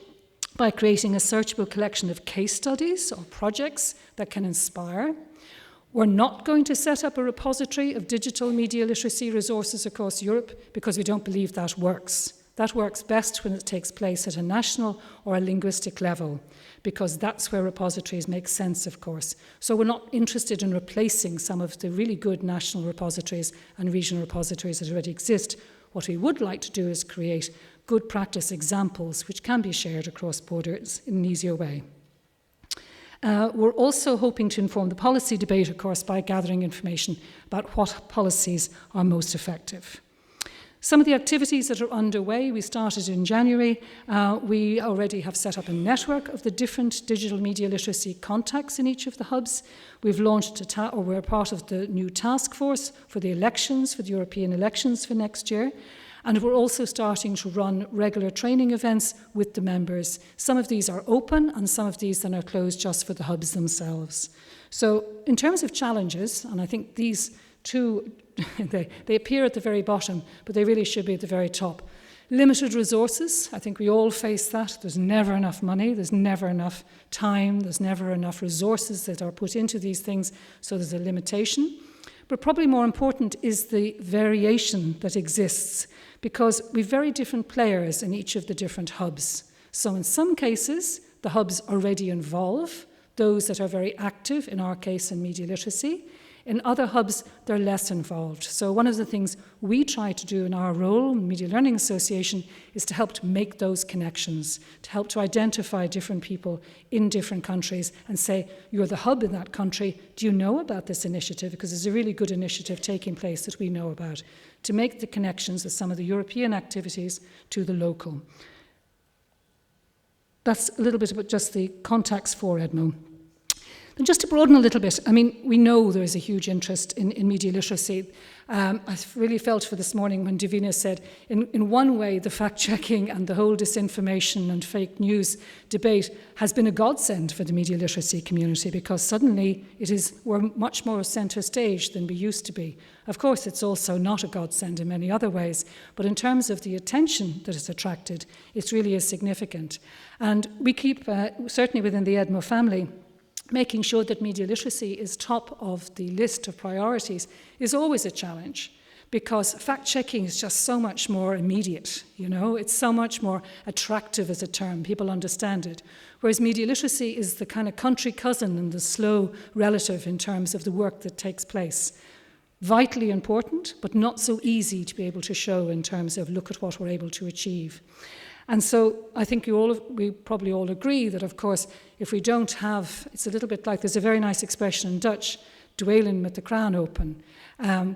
by creating a searchable collection of case studies or projects that can inspire. We're not going to set up a repository of digital media literacy resources across Europe because we don't believe that works. That works best when it takes place at a national or a linguistic level, because that's where repositories make sense, of course. So we're not interested in replacing some of the really good national repositories and regional repositories that already exist. What we would like to do is create good practice examples which can be shared across borders in an easier way. We're also hoping to inform the policy debate, of course, by gathering information about what policies are most effective. Some of the activities that are underway, we started in January. We already have set up a network of the different digital media literacy contacts in each of the hubs. We've launched we're part of the new task force for the elections, for the European elections for next year. And we're also starting to run regular training events with the members. Some of these are open, and some of these then are closed just for the hubs themselves. So in terms of challenges, and I think these two, they appear at the very bottom, but they really should be at the very top. Limited resources, I think we all face that. There's never enough money, there's never enough time, there's never enough resources that are put into these things, so there's a limitation. But probably more important is the variation that exists, because we've very different players in each of the different hubs. So in some cases, the hubs already involve those that are very active, in our case in media literacy. In other hubs, they're less involved. So one of the things we try to do in our role in Media Learning Association is to help to make those connections, to help to identify different people in different countries and say, you're the hub in that country, do you know about this initiative? Because there's a really good initiative taking place that we know about, to make the connections of some of the European activities to the local. That's a little bit about just the contacts for EDMO. And just to broaden a little bit, I mean, we know there is a huge interest in media literacy. I really felt for this morning when Davina said, in one way, the fact-checking and the whole disinformation and fake news debate has been a godsend for the media literacy community, because suddenly we're much more centre stage than we used to be. Of course, it's also not a godsend in many other ways, but in terms of the attention that it's attracted, it really is significant. And we keep, certainly within the EDMO family, making sure that media literacy is top of the list of priorities is always a challenge, because fact-checking is just so much more immediate, you know, it's so much more attractive as a term, people understand it, whereas media literacy is the kind of country cousin and the slow relative in terms of the work that takes place. Vitally important, but not so easy to be able to show in terms of look at what we're able to achieve. And so I think we probably all agree that, of course, if we don't have, it's a little bit like, there's a very nice expression in Dutch, dweilen met de kraan open,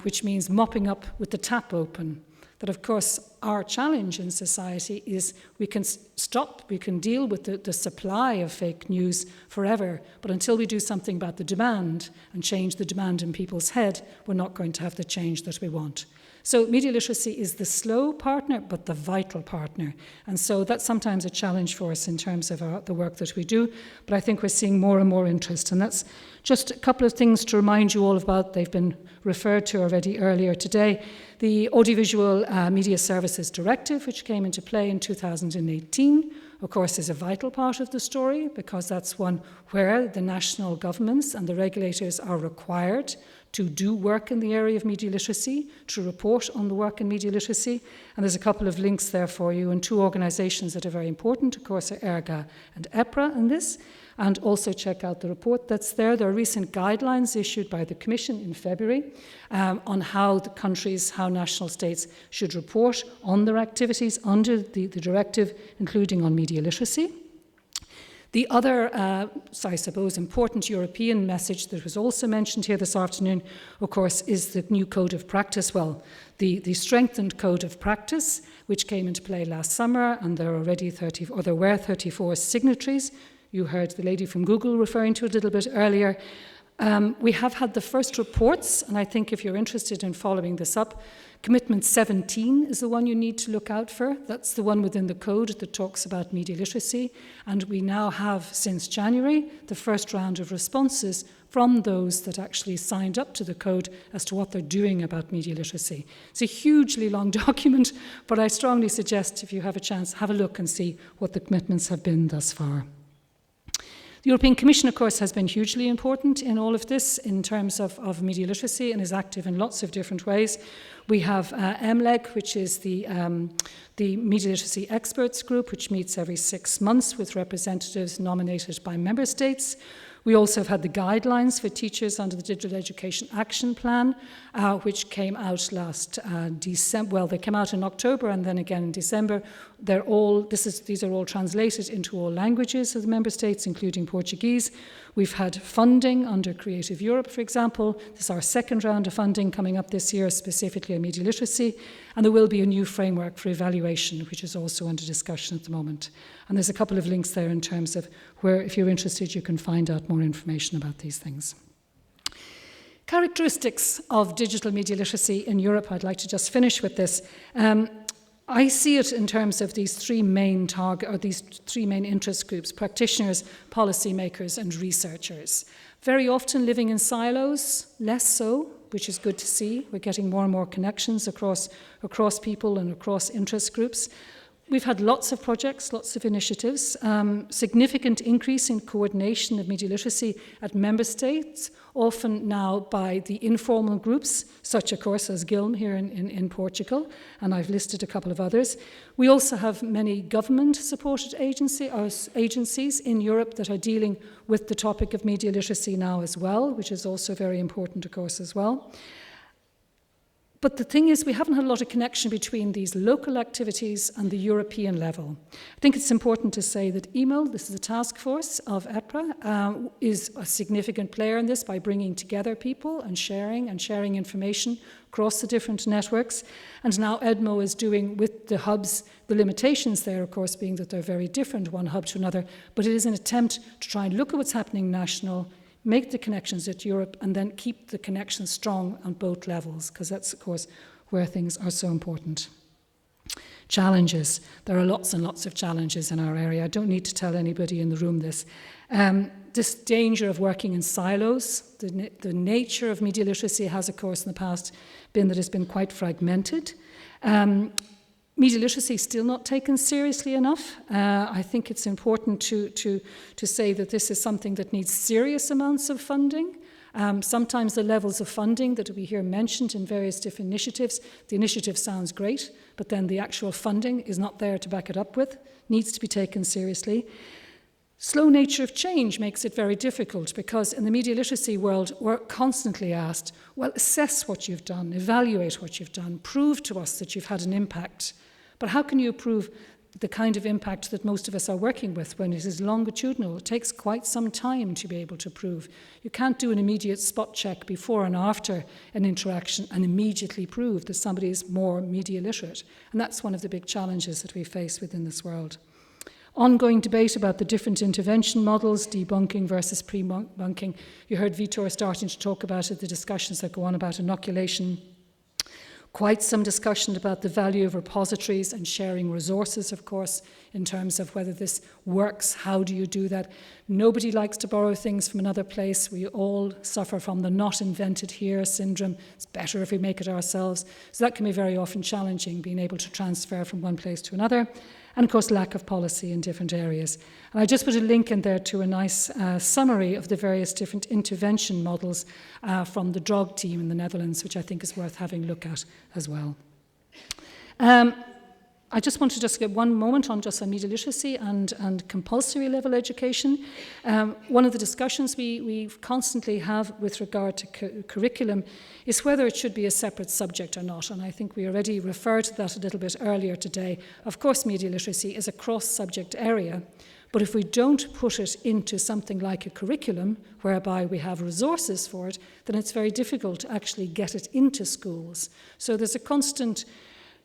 which means mopping up with the tap open. That, of course, our challenge in society is we can deal with the supply of fake news forever, but until we do something about the demand and change the demand in people's head, we're not going to have the change that we want. So media literacy is the slow partner, but the vital partner. And so that's sometimes a challenge for us in terms of the work that we do. But I think we're seeing more and more interest. And that's just a couple of things to remind you all about. They've been referred to already earlier today. The Audiovisual Media Services Directive, which came into play in 2018. of course, is a vital part of the story, because that's one where the national governments and the regulators are required to do work in the area of media literacy, to report on the work in media literacy. And there's a couple of links there for you, and two organisations that are very important, of course, are ERGA and EPRA in this. And also check out the report that's there. There are recent guidelines issued by the Commission in February on how the countries, how national states should report on their activities under the directive, including on media literacy. The other, I suppose, important European message that was also mentioned here this afternoon, of course, is the new Code of Practice. Well, the strengthened Code of Practice, which came into play last summer, and there were 34 signatories. You heard the lady from Google referring to it a little bit earlier. We have had the first reports, and I think if you're interested in following this up, Commitment 17 is the one you need to look out for. That's the one within the code that talks about media literacy. And we now have, since January, the first round of responses from those that actually signed up to the code as to what they're doing about media literacy. It's a hugely long document, but I strongly suggest, if you have a chance, have a look and see what the commitments have been thus far. The European Commission, of course, has been hugely important in all of this in terms of media literacy and is active in lots of different ways. We have MLEG, which is the Media Literacy Experts Group, which meets every 6 months with representatives nominated by member states. We also have had the guidelines for teachers under the Digital Education Action Plan, which came out last December. Well, they came out in October and then again in December. These are all translated into all languages of the member states, including Portuguese. We've had funding under Creative Europe, for example. This is our second round of funding coming up this year, specifically on media literacy. And there will be a new framework for evaluation, which is also under discussion at the moment. And there's a couple of links there in terms of where, if you're interested, you can find out more information about these things. Characteristics of digital media literacy in Europe. I'd like to just finish with this. I see it in terms of these three main interest groups: practitioners, policymakers, and researchers. Very often living in silos, less so, which is good to see. We're getting more and more connections across people and across interest groups. We've had lots of projects, lots of initiatives, significant increase in coordination of media literacy at member states, often now by the informal groups, such of course as GILM here in Portugal, and I've listed a couple of others. We also have many government-supported agencies in Europe that are dealing with the topic of media literacy now as well, which is also very important, of course, as well. But the thing is, we haven't had a lot of connection between these local activities and the European level. I think it's important to say that EMO, this is a task force of EPRA, is a significant player in this by bringing together people and sharing information across the different networks. And now EDMO is doing with the hubs, the limitations there, of course, being that they're very different, one hub to another, but it is an attempt to try and look at what's happening national, make the connections at Europe, and then keep the connections strong on both levels, because that's, of course, where things are so important. Challenges. There are lots and lots of challenges in our area. I don't need to tell anybody in the room this. This danger of working in silos. The nature of media literacy has, of course, in the past been that it's been quite fragmented. Media literacy is still not taken seriously enough. I think it's important to say that this is something that needs serious amounts of funding. Sometimes the levels of funding that we hear mentioned in various different initiatives, the initiative sounds great, but then the actual funding is not there to back it up with, needs to be taken seriously. Slow nature of change makes it very difficult because in the media literacy world, we're constantly asked, well, assess what you've done, evaluate what you've done, prove to us that you've had an impact. But how can you prove the kind of impact that most of us are working with when it is longitudinal? It takes quite some time to be able to prove. You can't do an immediate spot check before and after an interaction and immediately prove that somebody is more media literate. And that's one of the big challenges that we face within this world. Ongoing debate about the different intervention models, debunking versus pre-bunking. You heard Vitor starting to talk about it, the discussions that go on about inoculation. Quite some discussion about the value of repositories and sharing resources, of course, in terms of whether this works, how do you do that? Nobody likes to borrow things from another place. We all suffer from the not invented here syndrome. It's better if we make it ourselves. So that can be very often challenging, being able to transfer from one place to another. and of course lack of policy in different areas. And I just put a link in there to a nice summary of the various different intervention models from the DROG team in the Netherlands, which I think is worth having a look at as well. I just want to just get one moment on media literacy and compulsory level education. One of the discussions we constantly have with regard to curriculum is whether it should be a separate subject or not, and I think we already referred to that a little bit earlier today. Of course, media literacy is a cross-subject area, but if we don't put it into something like a curriculum, whereby we have resources for it, then it's very difficult to actually get it into schools. So there's a constant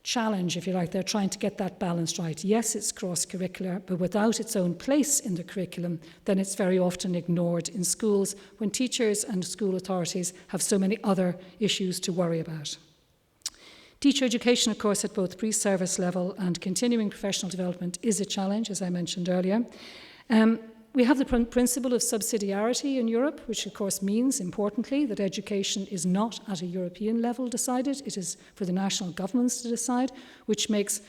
challenge, if you like. They're trying to get that balance right. Yes, it's cross-curricular, but without its own place in the curriculum, then it's very often ignored in schools when teachers and school authorities have so many other issues to worry about. Teacher education, of course, at both pre-service level and continuing professional development is a challenge, as I mentioned earlier. We have the principle of subsidiarity in Europe, which of course means, importantly, that education is not at a European level decided. It is for the national governments to decide, which makes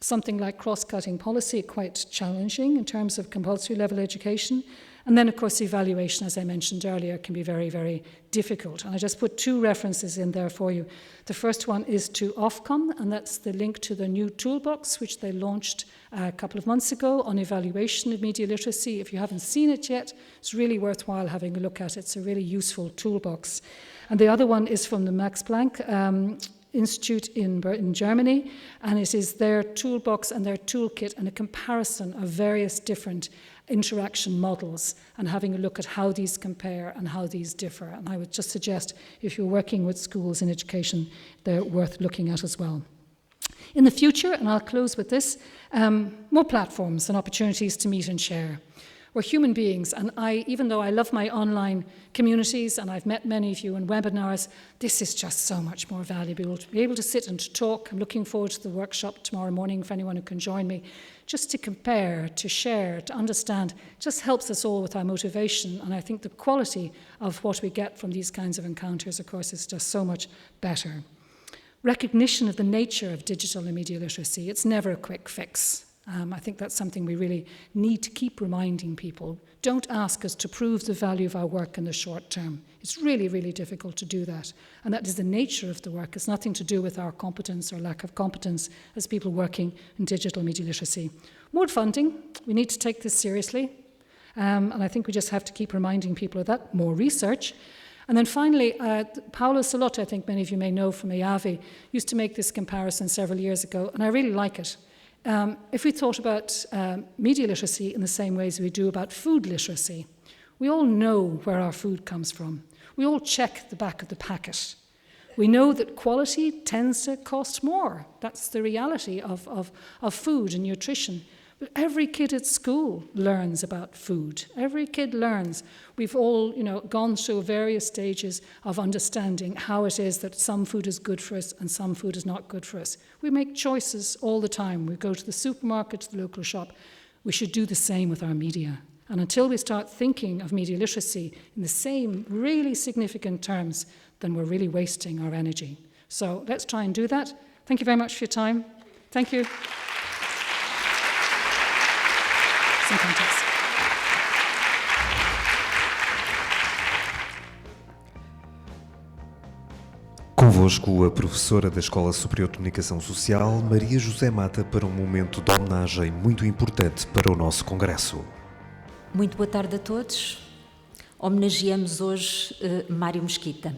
something like cross-cutting policy quite challenging in terms of compulsory level education. And then, of course, evaluation, as I mentioned earlier, can be very, very difficult. And I just put two references in there for you. The first one is to Ofcom, and that's the link to the new toolbox, which they launched a couple of months ago on evaluation of media literacy. If you haven't seen it yet, it's really worthwhile having a look at it. It's a really useful toolbox. And the other one is from the Max Planck Institute in Germany, and it is their toolbox and their toolkit and a comparison of various different interaction models and having a look at how these compare and how these differ. And I would just suggest, if you're working with schools in education, they're worth looking at as well. In the future, and I'll close with this, more platforms and opportunities to meet and share. We're human beings, and even though I love my online communities and I've met many of you in webinars, this is just so much more valuable to be able to sit and to talk. I'm looking forward to the workshop tomorrow morning for anyone who can join me. Just to compare, to share, to understand, just helps us all with our motivation, and I think the quality of what we get from these kinds of encounters, of course, is just so much better. Recognition of the nature of digital and media literacy. It's never a quick fix. I think that's something we really need to keep reminding people. Don't ask us to prove the value of our work in the short term. It's really, really difficult to do that. And that is the nature of the work. It's nothing to do with our competence or lack of competence as people working in digital media literacy. More funding. We need to take this seriously. And I think we just have to keep reminding people of that. More research. And then finally, Paolo Salotto, I think many of you may know from EAVI, used to make this comparison several years ago, and I really like it. If we thought about media literacy in the same way as we do about food literacy, we all know where our food comes from. We all check the back of the packet. We know that quality tends to cost more. That's the reality of food and nutrition. But every kid at school learns about food. Every kid learns. We've all, gone through various stages of understanding how it is that some food is good for us and some food is not good for us. We make choices all the time. We go to the supermarket, to the local shop. We should do the same with our media. And until we start thinking of media literacy in the same really significant terms, then we're really wasting our energy. So let's try and do that. Thank you very much for your time. Thank you. Some context. Convosco a professora da Escola Superior de Comunicação Social, Maria José Mata, para um momento de homenagem muito importante para o nosso congresso. Muito boa tarde a todos. Homenageamos hoje Mário Mesquita.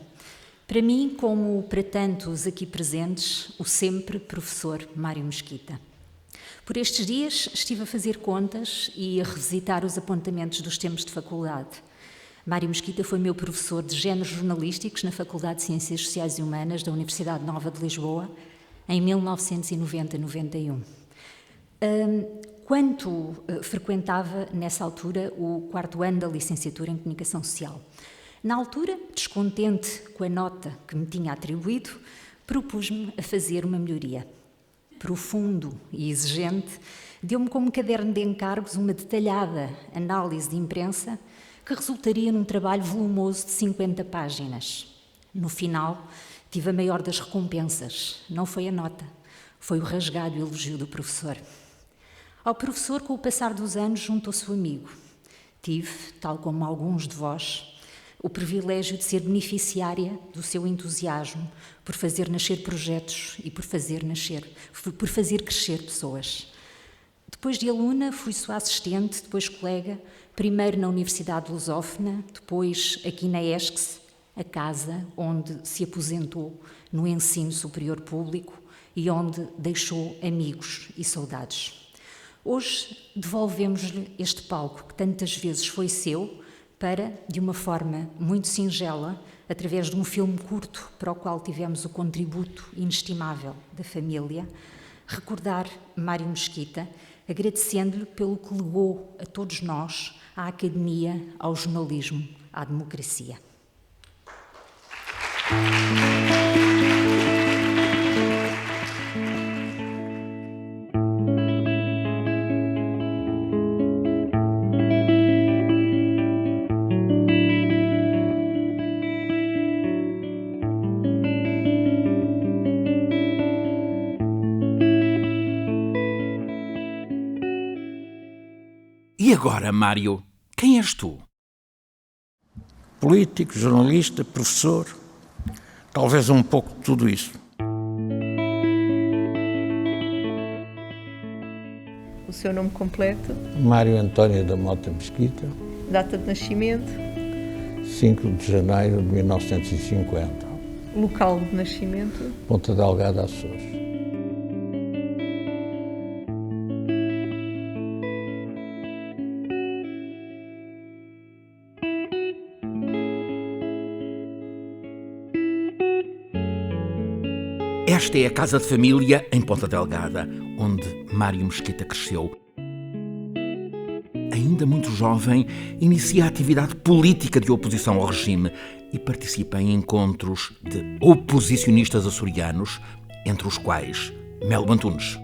Para mim, como para tantos aqui presentes, o sempre professor Mário Mesquita. Por estes dias estive a fazer contas e a revisitar os apontamentos dos tempos de faculdade. Mário Mesquita foi meu professor de Géneros Jornalísticos na Faculdade de Ciências Sociais e Humanas da Universidade Nova de Lisboa, em 1990-91. Quando frequentava, nessa altura, o 4º ano da licenciatura em Comunicação Social. Na altura, descontente com a nota que me tinha atribuído, propus-me a fazer uma melhoria. Profundo e exigente, deu-me como caderno de encargos uma detalhada análise de imprensa que resultaria num trabalho volumoso de 50 páginas. No final, tive a maior das recompensas. Não foi a nota, foi o rasgado elogio do professor. Ao professor, com o passar dos anos, juntou-se o amigo. Tive, tal como alguns de vós, o privilégio de ser beneficiária do seu entusiasmo por fazer nascer projetos e por fazer crescer pessoas. Depois de aluna, fui sua assistente, depois colega, primeiro na Universidade Lusófona, depois aqui na ESCS, a casa onde se aposentou no ensino superior público e onde deixou amigos e saudades. Hoje devolvemos-lhe este palco que tantas vezes foi seu para, de uma forma muito singela, através de um filme curto para o qual tivemos o contributo inestimável da família, recordar Mário Mesquita, agradecendo-lhe pelo que legou a todos nós, à academia, ao jornalismo, à democracia. E agora, Mário, quem és tu? Político, jornalista, professor, talvez um pouco de tudo isso. O seu nome completo? Mário António da Mota Mesquita. Data de nascimento? 5 de janeiro de 1950. Local de nascimento? Ponta Delgada, Açores. Esta é a casa de família em Ponta Delgada, onde Mário Mesquita cresceu. Ainda muito jovem, inicia a atividade política de oposição ao regime e participa em encontros de oposicionistas açorianos, entre os quais Melo Antunes.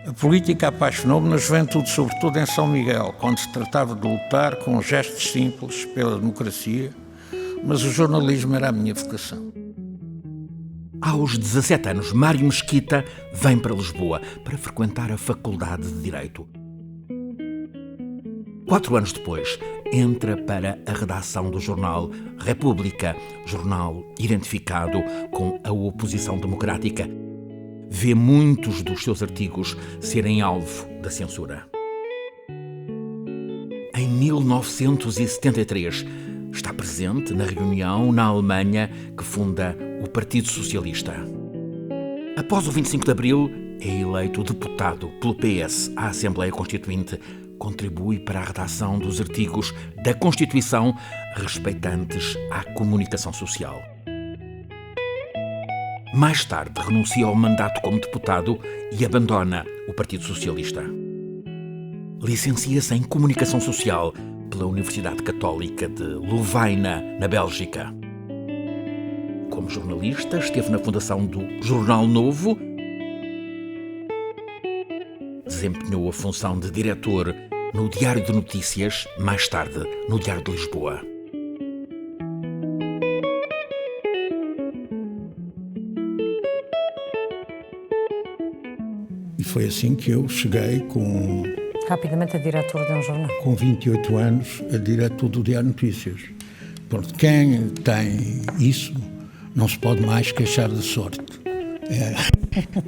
A política apaixonou-me na juventude, sobretudo em São Miguel, quando se tratava de lutar com gestos simples pela democracia, mas o jornalismo era a minha vocação. Aos 17 anos, Mário Mesquita vem para Lisboa para frequentar a Faculdade de Direito. 4 anos depois, entra para a redação do jornal República, jornal identificado com a oposição democrática. Vê muitos dos seus artigos serem alvo da censura. Em 1973, está presente na reunião na Alemanha que funda o Partido Socialista. Após o 25 de Abril, é eleito deputado pelo PS à Assembleia Constituinte. Contribui para a redação dos artigos da Constituição respeitantes à comunicação social. Mais tarde, renuncia ao mandato como deputado e abandona o Partido Socialista. Licencia-se em Comunicação Social pela Universidade Católica de Louvaina, na Bélgica. Como jornalista, esteve na fundação do Jornal Novo, desempenhou a função de diretor no Diário de Notícias, mais tarde no Diário de Lisboa. E foi assim que eu cheguei rapidamente a diretor de um jornal. Com 28 anos, a diretor do Diário de Notícias. Porque quem tem isso não se pode mais queixar da sorte.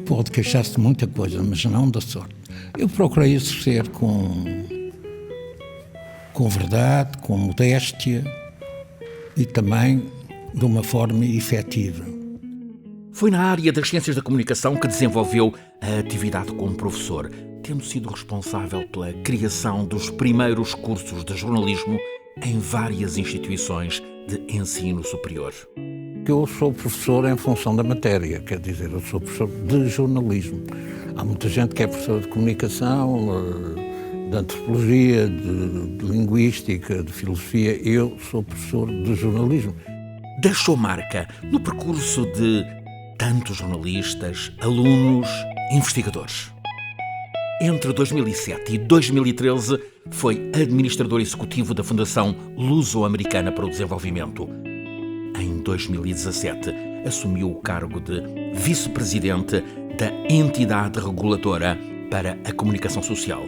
Pode queixar-se de muita coisa, mas não da sorte. Eu procurei exercer com verdade, com modéstia e também de uma forma efetiva. Foi na área das ciências da comunicação que desenvolveu a atividade como professor, tendo sido responsável pela criação dos primeiros cursos de jornalismo em várias instituições de ensino superior. Eu sou professor em função da matéria, quer dizer, eu sou professor de jornalismo. Há muita gente que é professor de comunicação, de antropologia, de linguística, de filosofia. Eu sou professor de jornalismo. Deixou marca no percurso de tantos jornalistas, alunos, investigadores. Entre 2007 e 2013, foi administrador executivo da Fundação Luso-Americana para o Desenvolvimento. Em 2017, assumiu o cargo de vice-presidente da entidade reguladora para a comunicação social.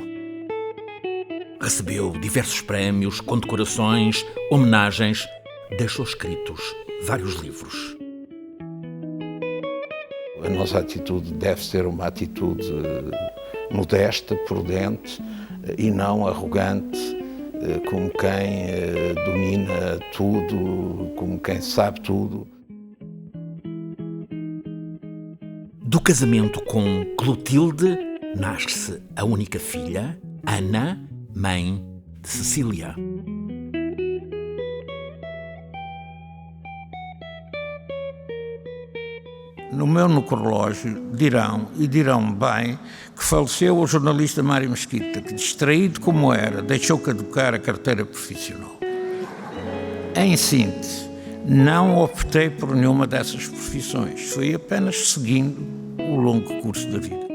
Recebeu diversos prémios, condecorações, homenagens, deixou escritos vários livros. A nossa atitude deve ser uma atitude modesta, prudente e não arrogante, como quem domina tudo, como quem sabe tudo. Do casamento com Clotilde nasce a única filha, Ana, mãe de Cecília. No meu necrológio dirão bem que faleceu o jornalista Mário Mesquita, que, distraído como era, deixou caducar a carteira profissional. Em síntese, não optei por nenhuma dessas profissões, fui apenas seguindo o longo curso da vida.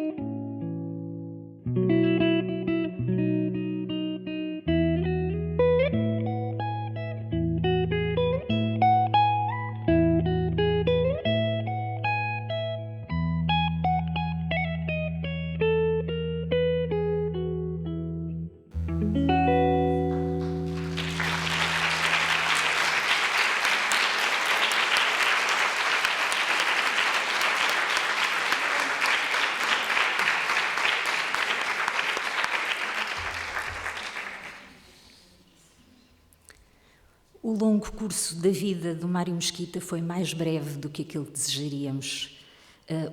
O longo curso da vida do Mário Mesquita foi mais breve do que aquilo que desejaríamos.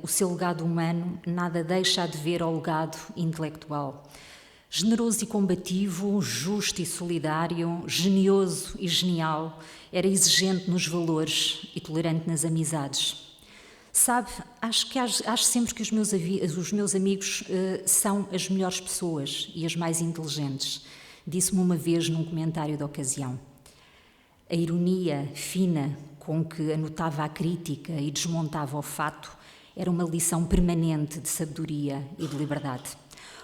O seu legado humano nada deixa a dever ao legado intelectual. Generoso e combativo, justo e solidário, genioso e genial, era exigente nos valores e tolerante nas amizades. Sabe, acho sempre que os meus amigos são as melhores pessoas e as mais inteligentes. Disse-me uma vez num comentário da ocasião. A ironia fina com que anotava a crítica e desmontava o fato era uma lição permanente de sabedoria e de liberdade.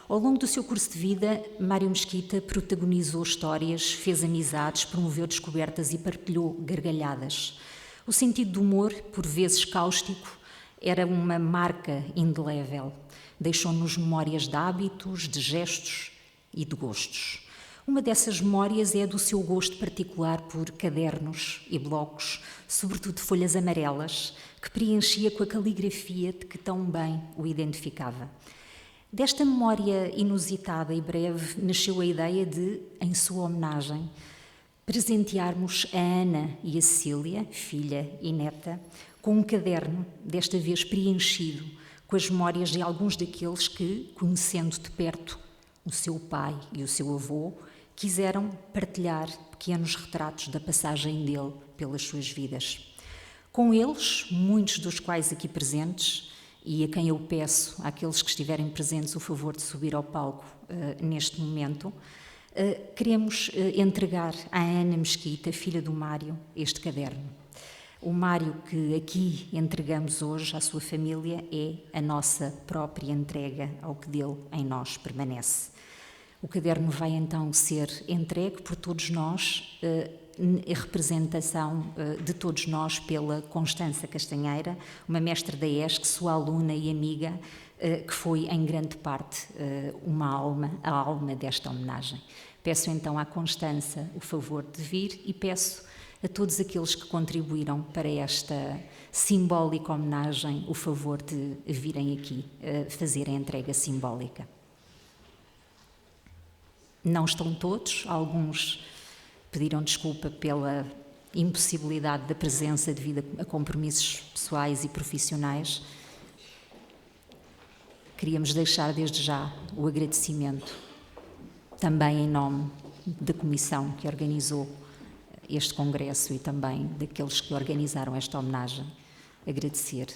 Ao longo do seu curso de vida, Mário Mesquita protagonizou histórias, fez amizades, promoveu descobertas e partilhou gargalhadas. O sentido do humor, por vezes cáustico, era uma marca indelével. Deixou-nos memórias de hábitos, de gestos e de gostos. Uma dessas memórias é a do seu gosto particular por cadernos e blocos, sobretudo folhas amarelas, que preenchia com a caligrafia de que tão bem o identificava. Desta memória inusitada e breve nasceu a ideia de, em sua homenagem, presentearmos a Ana e a Cecília, filha e neta, com um caderno, desta vez preenchido com as memórias de alguns daqueles que, conhecendo de perto o seu pai e o seu avô, quiseram partilhar pequenos retratos da passagem dele pelas suas vidas. Com eles, muitos dos quais aqui presentes, e a quem eu peço, àqueles que estiverem presentes, o favor de subir ao palco neste momento, queremos entregar à Ana Mesquita, filha do Mário, este caderno. O Mário que aqui entregamos hoje à sua família é a nossa própria entrega ao que dele em nós permanece. O caderno vai então ser entregue por todos nós, em representação de todos nós pela Constança Castanheira, uma mestra da ESC, sua aluna e amiga, que foi em grande parte a alma desta homenagem. Peço então à Constança o favor de vir e peço a todos aqueles que contribuíram para esta simbólica homenagem o favor de virem aqui fazer a entrega simbólica. Não estão todos, alguns pediram desculpa pela impossibilidade da presença devido a compromissos pessoais e profissionais. Queríamos deixar desde já o agradecimento, também em nome da comissão que organizou este congresso e também daqueles que organizaram esta homenagem, agradecer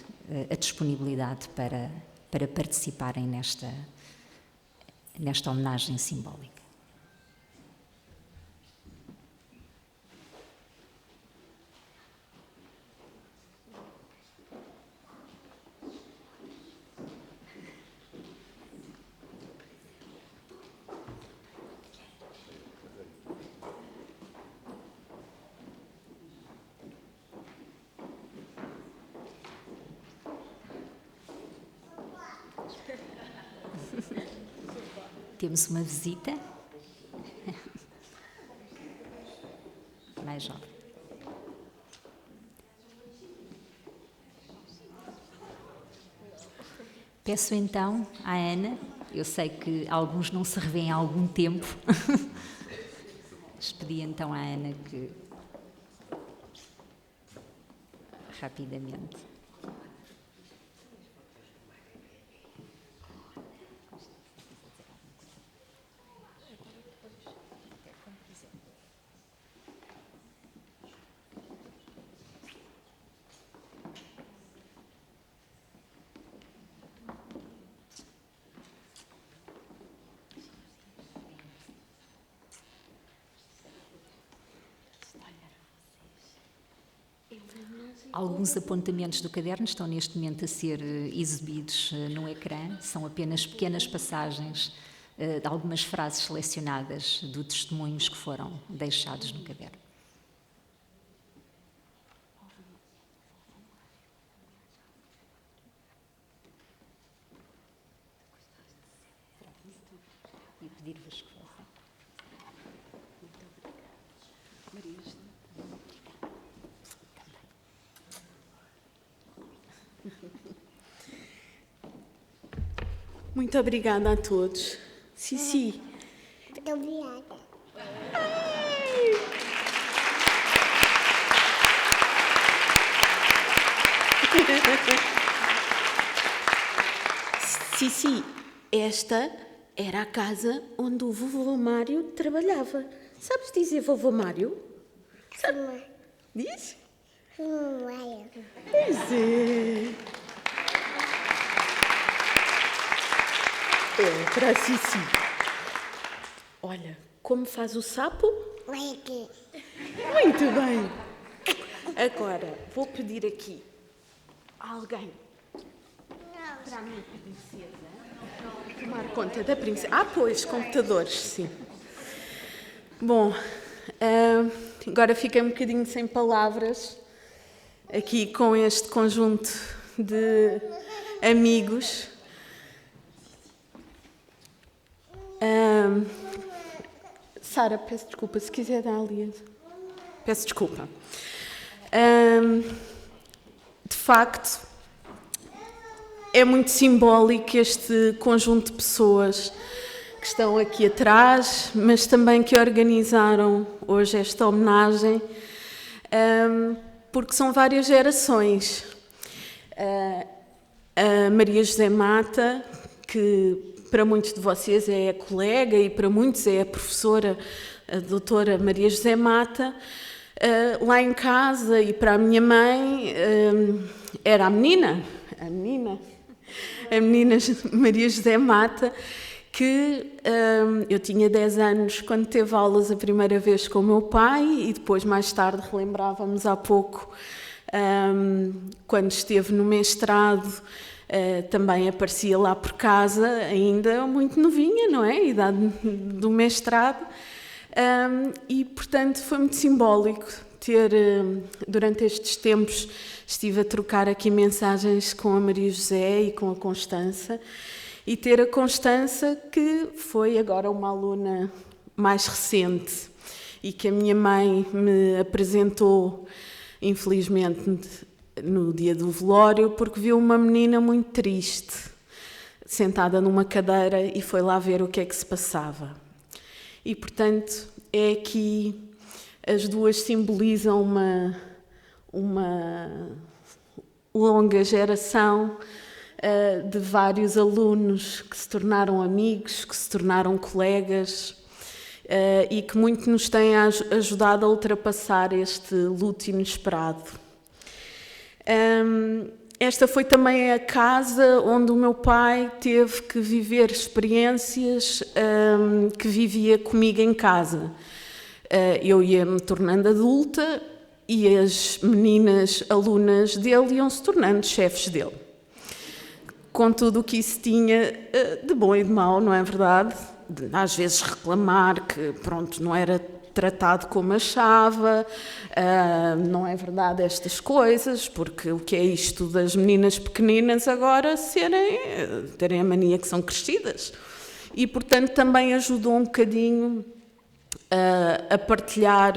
a disponibilidade para participarem nesta homenagem simbólica. Temos uma visita. Mais jovem. Peço então à Ana, eu sei que alguns não se revêem há algum tempo, mas pedi então à Ana que rapidamente. Alguns apontamentos do caderno estão neste momento a ser exibidos no ecrã. São apenas pequenas passagens de algumas frases selecionadas de testemunhos que foram deixados no caderno. E pedir-vos que façam. Muito obrigada a todos. Cici. Muito obrigada. Cici, esta era a casa onde o vovô Mário trabalhava. Sabes dizer vovô Mário? Sabe? Diz? Vovô Mário. Pois é. É, para a Cici. Olha, como faz o sapo? Vai aqui. Muito bem. Agora, vou pedir aqui a alguém para a minha princesa tomar conta da princesa. Ah, pois, computadores, sim. Bom, agora fiquei um bocadinho sem palavras aqui com este conjunto de amigos. Sara, peço desculpa, se quiser dar ali. Peço desculpa. De facto, é muito simbólico este conjunto de pessoas que estão aqui atrás, mas também que organizaram hoje esta homenagem, porque são várias gerações. A Maria José Mata, que para muitos de vocês é a colega e para muitos é a professora, a doutora Maria José Mata, lá em casa, e para a minha mãe era a menina Maria José Mata, que eu tinha 10 anos quando teve aulas a primeira vez com o meu pai, e depois mais tarde relembrávamos há pouco, quando esteve no mestrado, também aparecia lá por casa, ainda muito novinha, não é? Idade do mestrado. E, portanto, foi muito simbólico ter, durante estes tempos, estive a trocar aqui mensagens com a Maria José e com a Constança, e ter a Constança, que foi agora uma aluna mais recente e que a minha mãe me apresentou, infelizmente, no dia do velório, porque viu uma menina muito triste, sentada numa cadeira, e foi lá ver o que é que se passava. E, portanto, é aqui, as duas simbolizam uma longa geração de vários alunos que se tornaram amigos, que se tornaram colegas, e que muito nos têm ajudado a ultrapassar este luto inesperado. Esta foi também a casa onde o meu pai teve que viver experiências que vivia comigo em casa. Eu ia-me tornando adulta e as meninas alunas dele iam se tornando chefes dele. Com tudo o que isso tinha de bom e de mau, não é verdade? Às vezes reclamar que, pronto, não era tratado como achava, não é verdade estas coisas, porque o que é isto das meninas pequeninas agora terem a mania que são crescidas? e, portanto, também ajudou um bocadinho a partilhar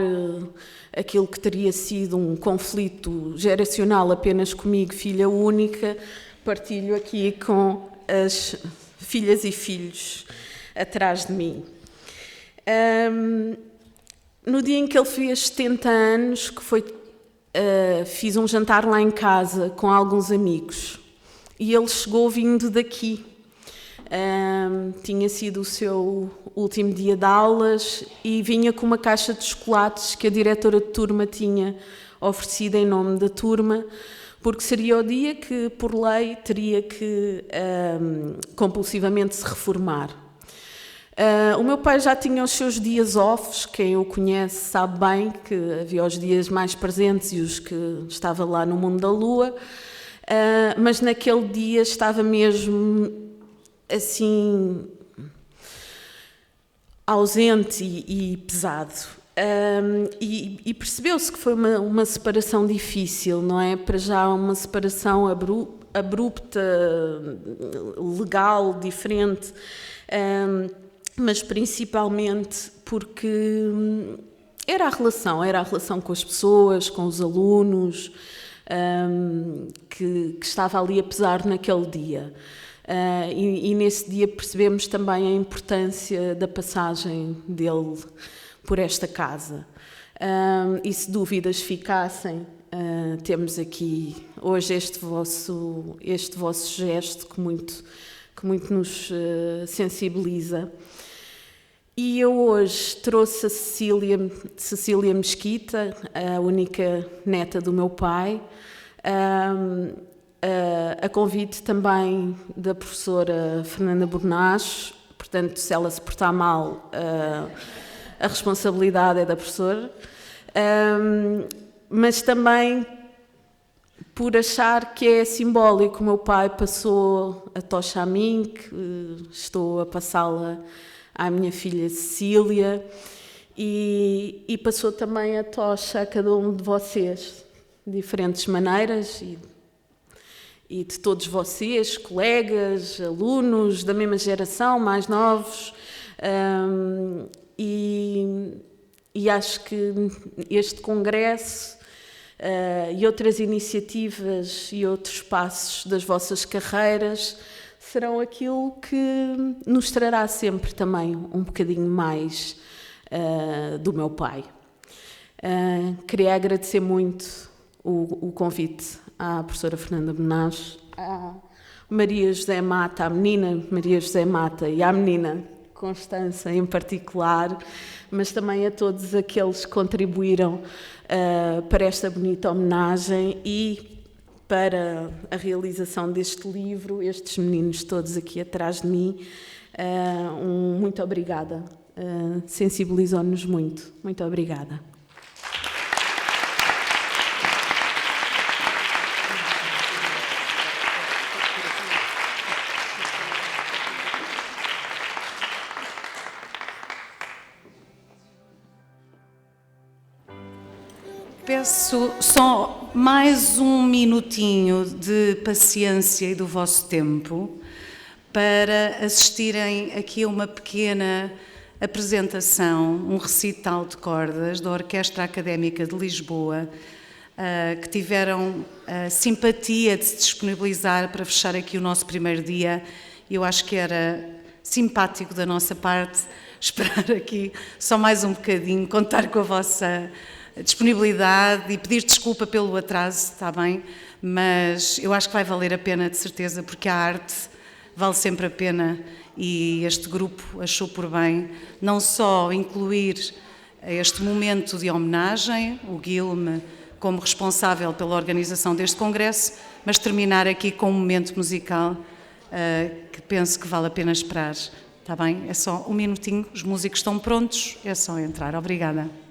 aquilo que teria sido um conflito geracional apenas comigo, filha única, partilho aqui com as filhas e filhos atrás de mim. No dia em que ele fez 70 anos, que foi, fiz um jantar lá em casa com alguns amigos, e ele chegou vindo daqui. Tinha sido o seu último dia de aulas e vinha com uma caixa de chocolates que a diretora de turma tinha oferecido em nome da turma, porque seria o dia que, por lei, teria que compulsivamente se reformar. O meu pai já tinha os seus dias offs, quem o conhece sabe bem que havia os dias mais presentes e os que estava lá no mundo da lua, mas naquele dia estava mesmo assim ausente e pesado. E percebeu-se que foi uma separação difícil, não é? Para já uma separação abrupta, legal, diferente, mas principalmente porque era a relação com as pessoas, com os alunos, que estava ali a pesar naquele dia. E nesse dia percebemos também a importância da passagem dele por esta casa. E se dúvidas ficassem, temos aqui hoje este vosso gesto que muito nos sensibiliza. E eu hoje trouxe a Cecília Mesquita, a única neta do meu pai, a convite também da professora Fernanda Bornacho, portanto, se ela se portar mal, a responsabilidade é da professora, mas também por achar que é simbólico. O meu pai passou a tocha a mim, que estou a passá-la à minha filha Cecília, e passou também a tocha a cada um de vocês, de diferentes maneiras, e de todos vocês, colegas, alunos da mesma geração, mais novos, e acho que este congresso e outras iniciativas e outros passos das vossas carreiras serão aquilo que nos trará sempre também um bocadinho mais do meu pai. Queria agradecer muito o convite à professora Fernanda Bornacho, à Maria José Mata, à menina Maria José Mata e à menina Constança em particular, mas também a todos aqueles que contribuíram para esta bonita homenagem e para a realização deste livro, estes meninos todos aqui atrás de mim. Muito obrigada, sensibilizou-nos muito. Muito obrigada. Peço só mais um minutinho de paciência e do vosso tempo para assistirem aqui a uma pequena apresentação, um recital de cordas da Orquestra Académica de Lisboa, que tiveram a simpatia de se disponibilizar para fechar aqui o nosso primeiro dia. Eu acho que era simpático da nossa parte esperar aqui só mais um bocadinho, contar com a vossa disponibilidade e pedir desculpa pelo atraso, está bem? Mas eu acho que vai valer a pena, de certeza, porque a arte vale sempre a pena e este grupo achou por bem não só incluir este momento de homenagem, o Guilherme como responsável pela organização deste congresso, mas terminar aqui com um momento musical que penso que vale a pena esperar, está bem? É só um minutinho, os músicos estão prontos, é só entrar. Obrigada.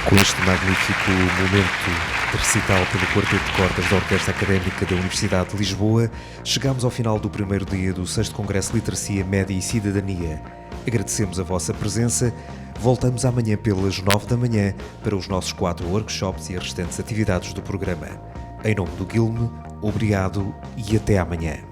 Com este magnífico momento de recital pelo Quarteto de Cordas da Orquestra Académica da Universidade de Lisboa, chegamos ao final do primeiro dia do 6º Congresso de Literacia, Média e Cidadania. Agradecemos a vossa presença. Voltamos amanhã pelas 9 da manhã para os nossos 4 workshops e as restantes atividades do programa. Em nome do Guilme, obrigado e até amanhã.